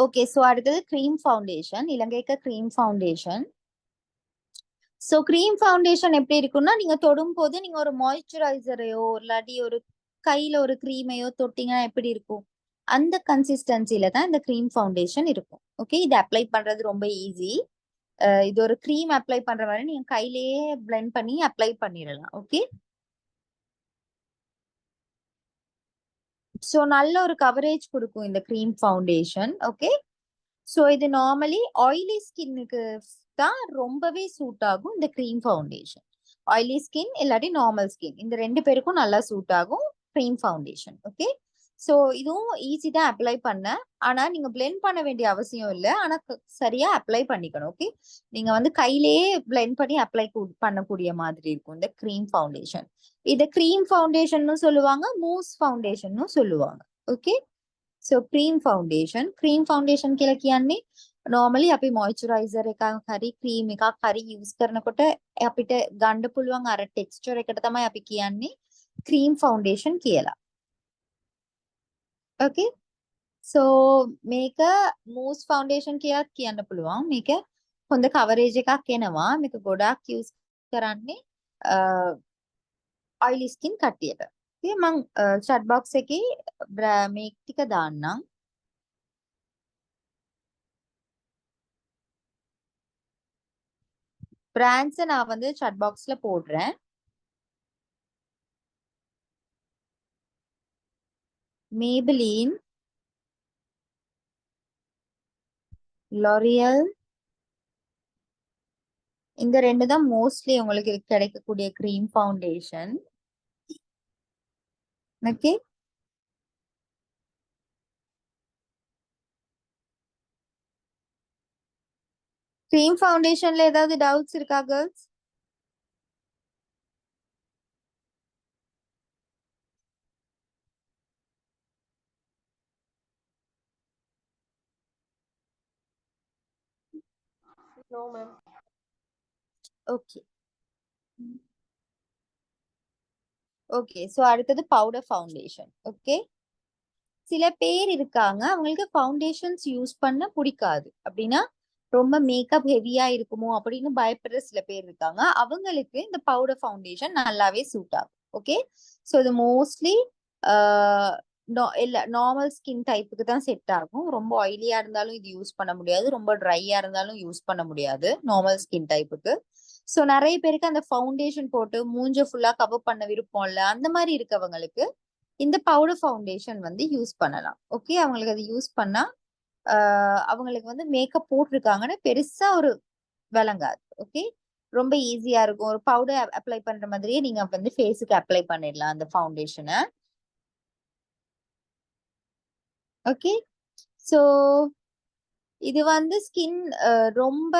A: ஓகே, ஸோ அடுத்தது க்ரீம் ஃபவுண்டேஷன், இலங்கைக்கு cream foundation. So cream foundation எப்படி இருக்கும்னா, நீங்க தொடும் போது நீங்க ஒரு மாய்ஸ்சரைசரையோ இல்லாட்டி ஒரு கையில ஒரு க்ரீமையோ தொட்டிங்கன்னா எப்படி இருக்கும், அந்த கன்சிஸ்டன்சில தான் இந்த க்ரீம் ஃபவுண்டேஷன் இருக்கும். ஓகே, இது அப்ளை பண்றது ரொம்ப ஈஸி. இது ஒரு க்ரீம் அப்ளை பண்ற மாதிரி நீங்க கையிலேயே பிளெண்ட் பண்ணி அப்ளை பண்ணிடலாம். ஓகே, ஸோ நல்ல ஒரு கவரேஜ் கொடுக்கும் இந்த க்ரீம் ஃபவுண்டேஷன். ஓகே, ஸோ இது நார்மலி ஆயிலி ஸ்கின்னுக்கு தான் ரொம்பவே சூட் ஆகும் இந்த க்ரீம் ஃபவுண்டேஷன். ஆயிலி ஸ்கின் இல்லாட்டி நார்மல் ஸ்கின், இந்த ரெண்டு பேருக்கும் நல்லா சூட் ஆகும் க்ரீம் ஃபவுண்டேஷன். ஓகே, ஸோ இதுவும் ஈஸி தான் அப்ளை பண்ண. ஆனா நீங்க பிளெண்ட் பண்ண வேண்டிய அவசியம் இல்லை, ஆனா சரியா அப்ளை பண்ணிக்கணும். ஓகே, நீங்க வந்து கையிலேயே பிளெண்ட் பண்ணி அப்ளை பண்ணக்கூடிய மாதிரி இருக்கும் இந்த க்ரீம் ஃபவுண்டேஷன். இத க்ரீம் ஃபவுண்டேஷன் சொல்லுவாங்க, மூஸ் ஃபவுண்டேஷன் சொல்லுவாங்க. ஓகே, सो क्रीम फाउंडेशन කියලා කියන්නේ normally අපි moisturizer එකක් හරි cream එකක් හරි use කරනකොට අපිට ගන්න පුළුවන් අර texture එකට තමයි අපි කියන්නේ cream foundation කියලා. ඕකේ. සෝ මේක මූස් ෆවුන්ඩේෂන් කියාත් කියන්න පුළුවන්. මේක හොඳ කවරේජ් එකක් එනවා. මේක ගොඩාක් යූස් කරන්නේ ඔයිලි ස්කින් කට්ටියට. ඉතින් මම chat box එකේ මේ ටික දාන්නම්. பிராண்ட்ஸை நான் வந்து chat பாக்ஸ்ல போடுறேன். மேபெலின், லோரியல், இந்த ரெண்டு தான் மோஸ்ட்லி உங்களுக்கு கிடைக்கக்கூடிய க்ரீம் ஃபவுண்டேஷன். ஓகே, க்ரீம் ஃபவுண்டேஷன்ல ஏதாவது டவுட்ஸ் இருக்கா girls?
B: No ma'am.
A: Okay okay, so அடுத்தது பவுடர் ஃபவுண்டேஷன். ஓகே, சில பேர் இருக்காங்க அவங்களுக்கு ஃபவுண்டேஷன்ஸ் யூஸ் பண்ண பிடிக்காது. அப்படின்னா ரொம்ப மேக்கப் ஹெவியா இருக்குமோ அப்படின்னு பயப்படுற சில பேர் இருக்காங்க. அவங்களுக்கு இந்த பவுடர் ஃபவுண்டேஷன் நல்லாவே சூட் ஆகும். ஓகே, ஸோ இது மோஸ்ட்லி இல்ல நார்மல் ஸ்கின் டைப்புக்கு தான் செட் ஆகும். ரொம்ப ஆயிலியா இருந்தாலும் இது யூஸ் பண்ண முடியாது, ரொம்ப ட்ரையா இருந்தாலும் யூஸ் பண்ண முடியாது நார்மல் ஸ்கின் டைப்புக்கு. ஸோ நிறைய பேருக்கு அந்த ஃபவுண்டேஷன் போட்டு மூஞ்ச ஃபுல்லா கவர் பண்ண விருப்பம் இல்ல, அந்த மாதிரி இருக்கவங்களுக்கு இந்த பவுடர் ஃபவுண்டேஷன் வந்து யூஸ் பண்ணலாம். ஓகே, அவங்களுக்கு அது யூஸ் பண்ணா அவங்களுக்கு வந்து மேக்கப் போட்டிருக்காங்கன்னு பெருசா ஒரு விளங்காது. ஓகே, ரொம்ப ஈஸியா இருக்கும். ஒரு பவுடர் அப்ளை பண்ற மாதிரியே நீங்க வந்து ஃபேஸுக்கு அப்ளை பண்ணிடலாம் அந்த ஃபவுண்டேஷனை. ஓகே, ஸோ இது வந்து ஸ்கின் ரொம்ப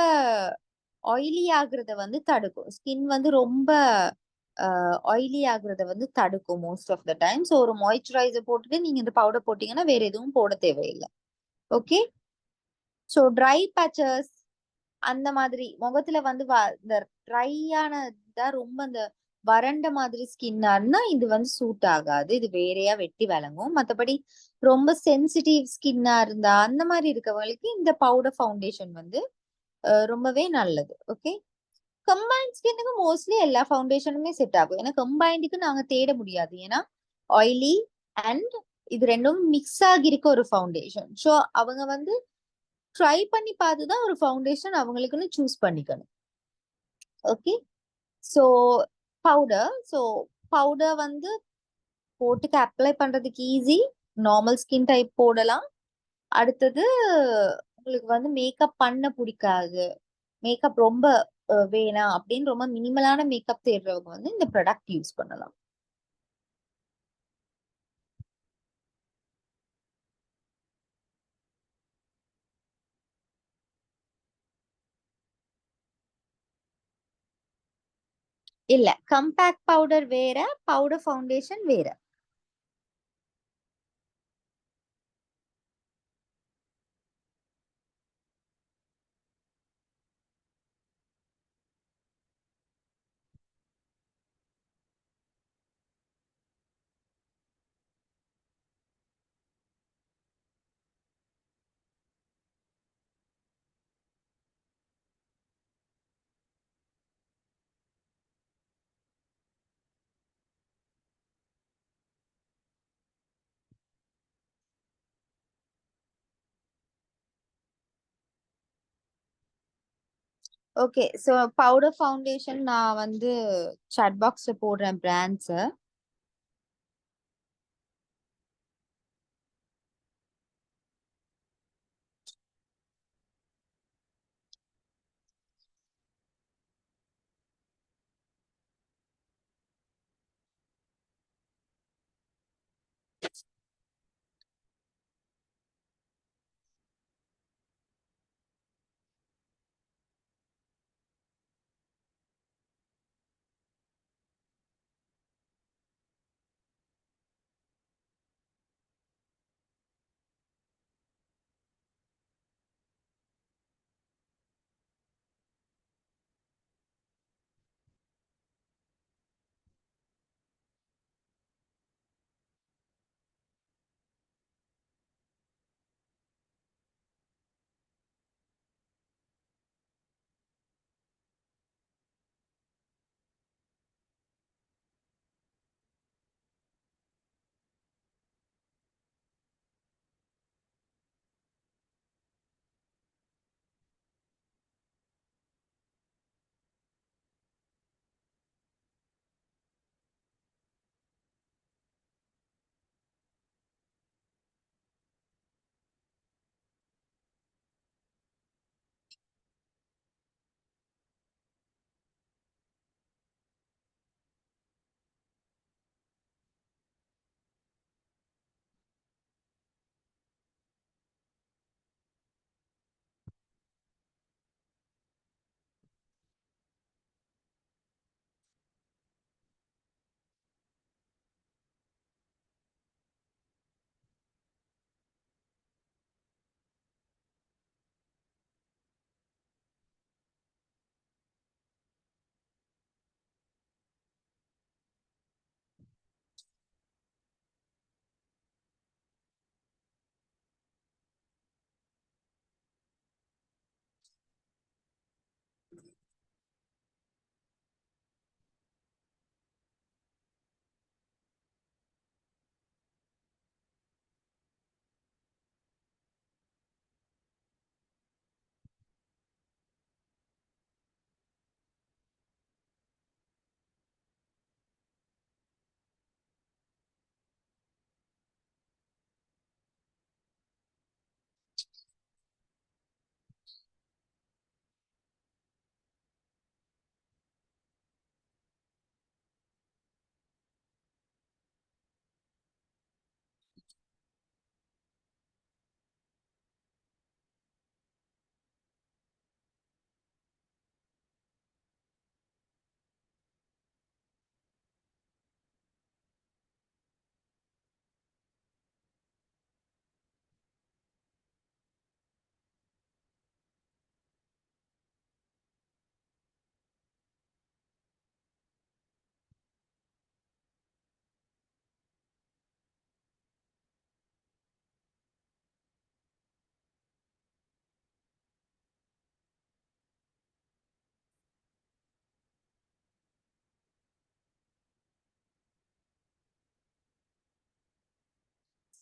A: ஆயிலி ஆகுறத வந்து தடுக்கும். ஸ்கின் வந்து ரொம்ப ஆயிலி ஆகுறத வந்து தடுக்கும் most of the time. So ஒரு மாய்ஸ்சரைசர் போட்டுட்டு நீங்க இந்த பவுடர் போட்டீங்கன்னா வேற எதுவும் போட தேவையில்லை. ஓகே, ஸோ ட்ரை பேச்சஸ் அந்த மாதிரி முகத்துல வந்து இந்த ட்ரையான ரொம்ப அந்த வறண்ட மாதிரி ஸ்கின்னா இருந்தா இது வந்து சூட் ஆகாது. இது வேறையா வெட்டி விளங்கும். மற்றபடி ரொம்ப சென்சிட்டிவ் ஸ்கின்னா இருந்தா அந்த மாதிரி இருக்கவங்களுக்கு இந்த பவுடர் ஃபவுண்டேஷன் வந்து ரொம்பவே நல்லது. ஓகே, கம்பைன்ட் ஸ்கின்னுக்கு மோஸ்ட்லி எல்லா ஃபவுண்டேஷனுமே செட் ஆகும். ஏன்னா கம்பைண்டுக்கு நாங்க தேட முடியாது. ஏன்னா ஆயிலி அண்ட் இது ரெண்டும் மிக்ஸ் ஆகியிருக்க ஒரு ஃபவுண்டேஷன். ஸோ அவங்க வந்து ட்ரை பண்ணி பார்த்து தான் ஒரு ஃபவுண்டேஷன் அவங்களுக்குன்னு சூஸ் பண்ணிக்கணும். ஓகே, ஸோ பவுடர் வந்து போட்டுக்கு அப்ளை பண்றதுக்கு ஈஸி. நார்மல் ஸ்கின் டைப் போடலாம். அடுத்தது உங்களுக்கு வந்து மேக்கப் பண்ண பிடிக்காது, மேக்கப் ரொம்ப வேணாம் அப்படின்னு ரொம்ப மினிமலான மேக்கப் தேடுறவங்க வந்து இந்த ப்ராடக்ட் யூஸ் பண்ணலாம். இல்ல, கம்பேக்ட் பவுடர் வேற, பவுடர் ஃபவுண்டேஷன் வேற. ஓகே, ஸோ பவுடர் ஃபவுண்டேஷன் நான் வந்து சாட் பாக்ஸ்ல போடுறேன் பிராண்ட்ஸ்.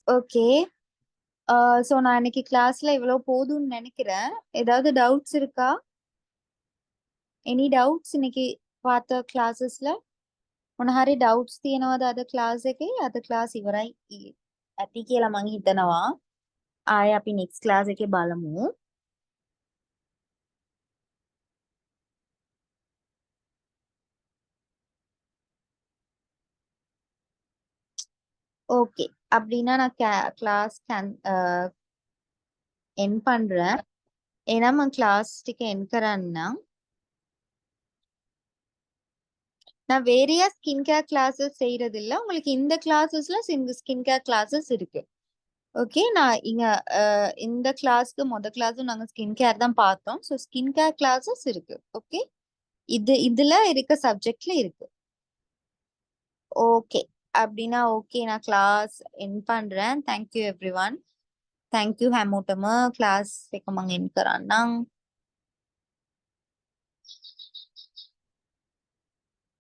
A: ஓகே. ஸோ நான் இன்னைக்கு கிளாஸ்ல இவ்வளோ போதும்னு நினைக்கிறேன். ஏதாவது டவுட்ஸ் இருக்கா? எனி டவுட்ஸ் இன்னைக்கு பார்த்த கிளாஸஸ்ல? මොනහරි ඩවුට්ස් තියෙනවද අද ක්ලාස් එකේ? අද ක්ලාස් ඉවරයි ඇති කියලා මං හිතනවා. ආයෙ අපි නෙක්ස්ට් ක්ලාස් එකේ බලමු. ஓகே. அப்படின்னா நான் கிளாஸ் என் பண்றேன். ஏன்னா මං ක්ලාස් ටික එන් කරන්නම්. நான் வேறையா ஸ்கின் கேர் கிளாஸஸ் செய்யறது இல்ல. உங்களுக்கு இந்த கிளாஸஸ்ல ஸ்கின் கேர் கிளாஸஸ் இருக்கு. ஓகே. நான் இங்க இந்த கிளாஸ்க்கு கிளாஸும் நாங்க ஸ்கின் கேர் தான் பார்த்தோம். ஸோ ஸ்கின் கேர் கிளாஸஸ் இருக்கு. ஓகே. இதுல இருக்க சப்ஜெக்ட்ல இருக்கு. ஓகே. அப்படின்னா ஓகே, நான் கிளாஸ் என் பண்றேன். Thank you every one. தேங்க்யூ හැමෝටම ක්ලාස් එක මං එන් කරන්නම්.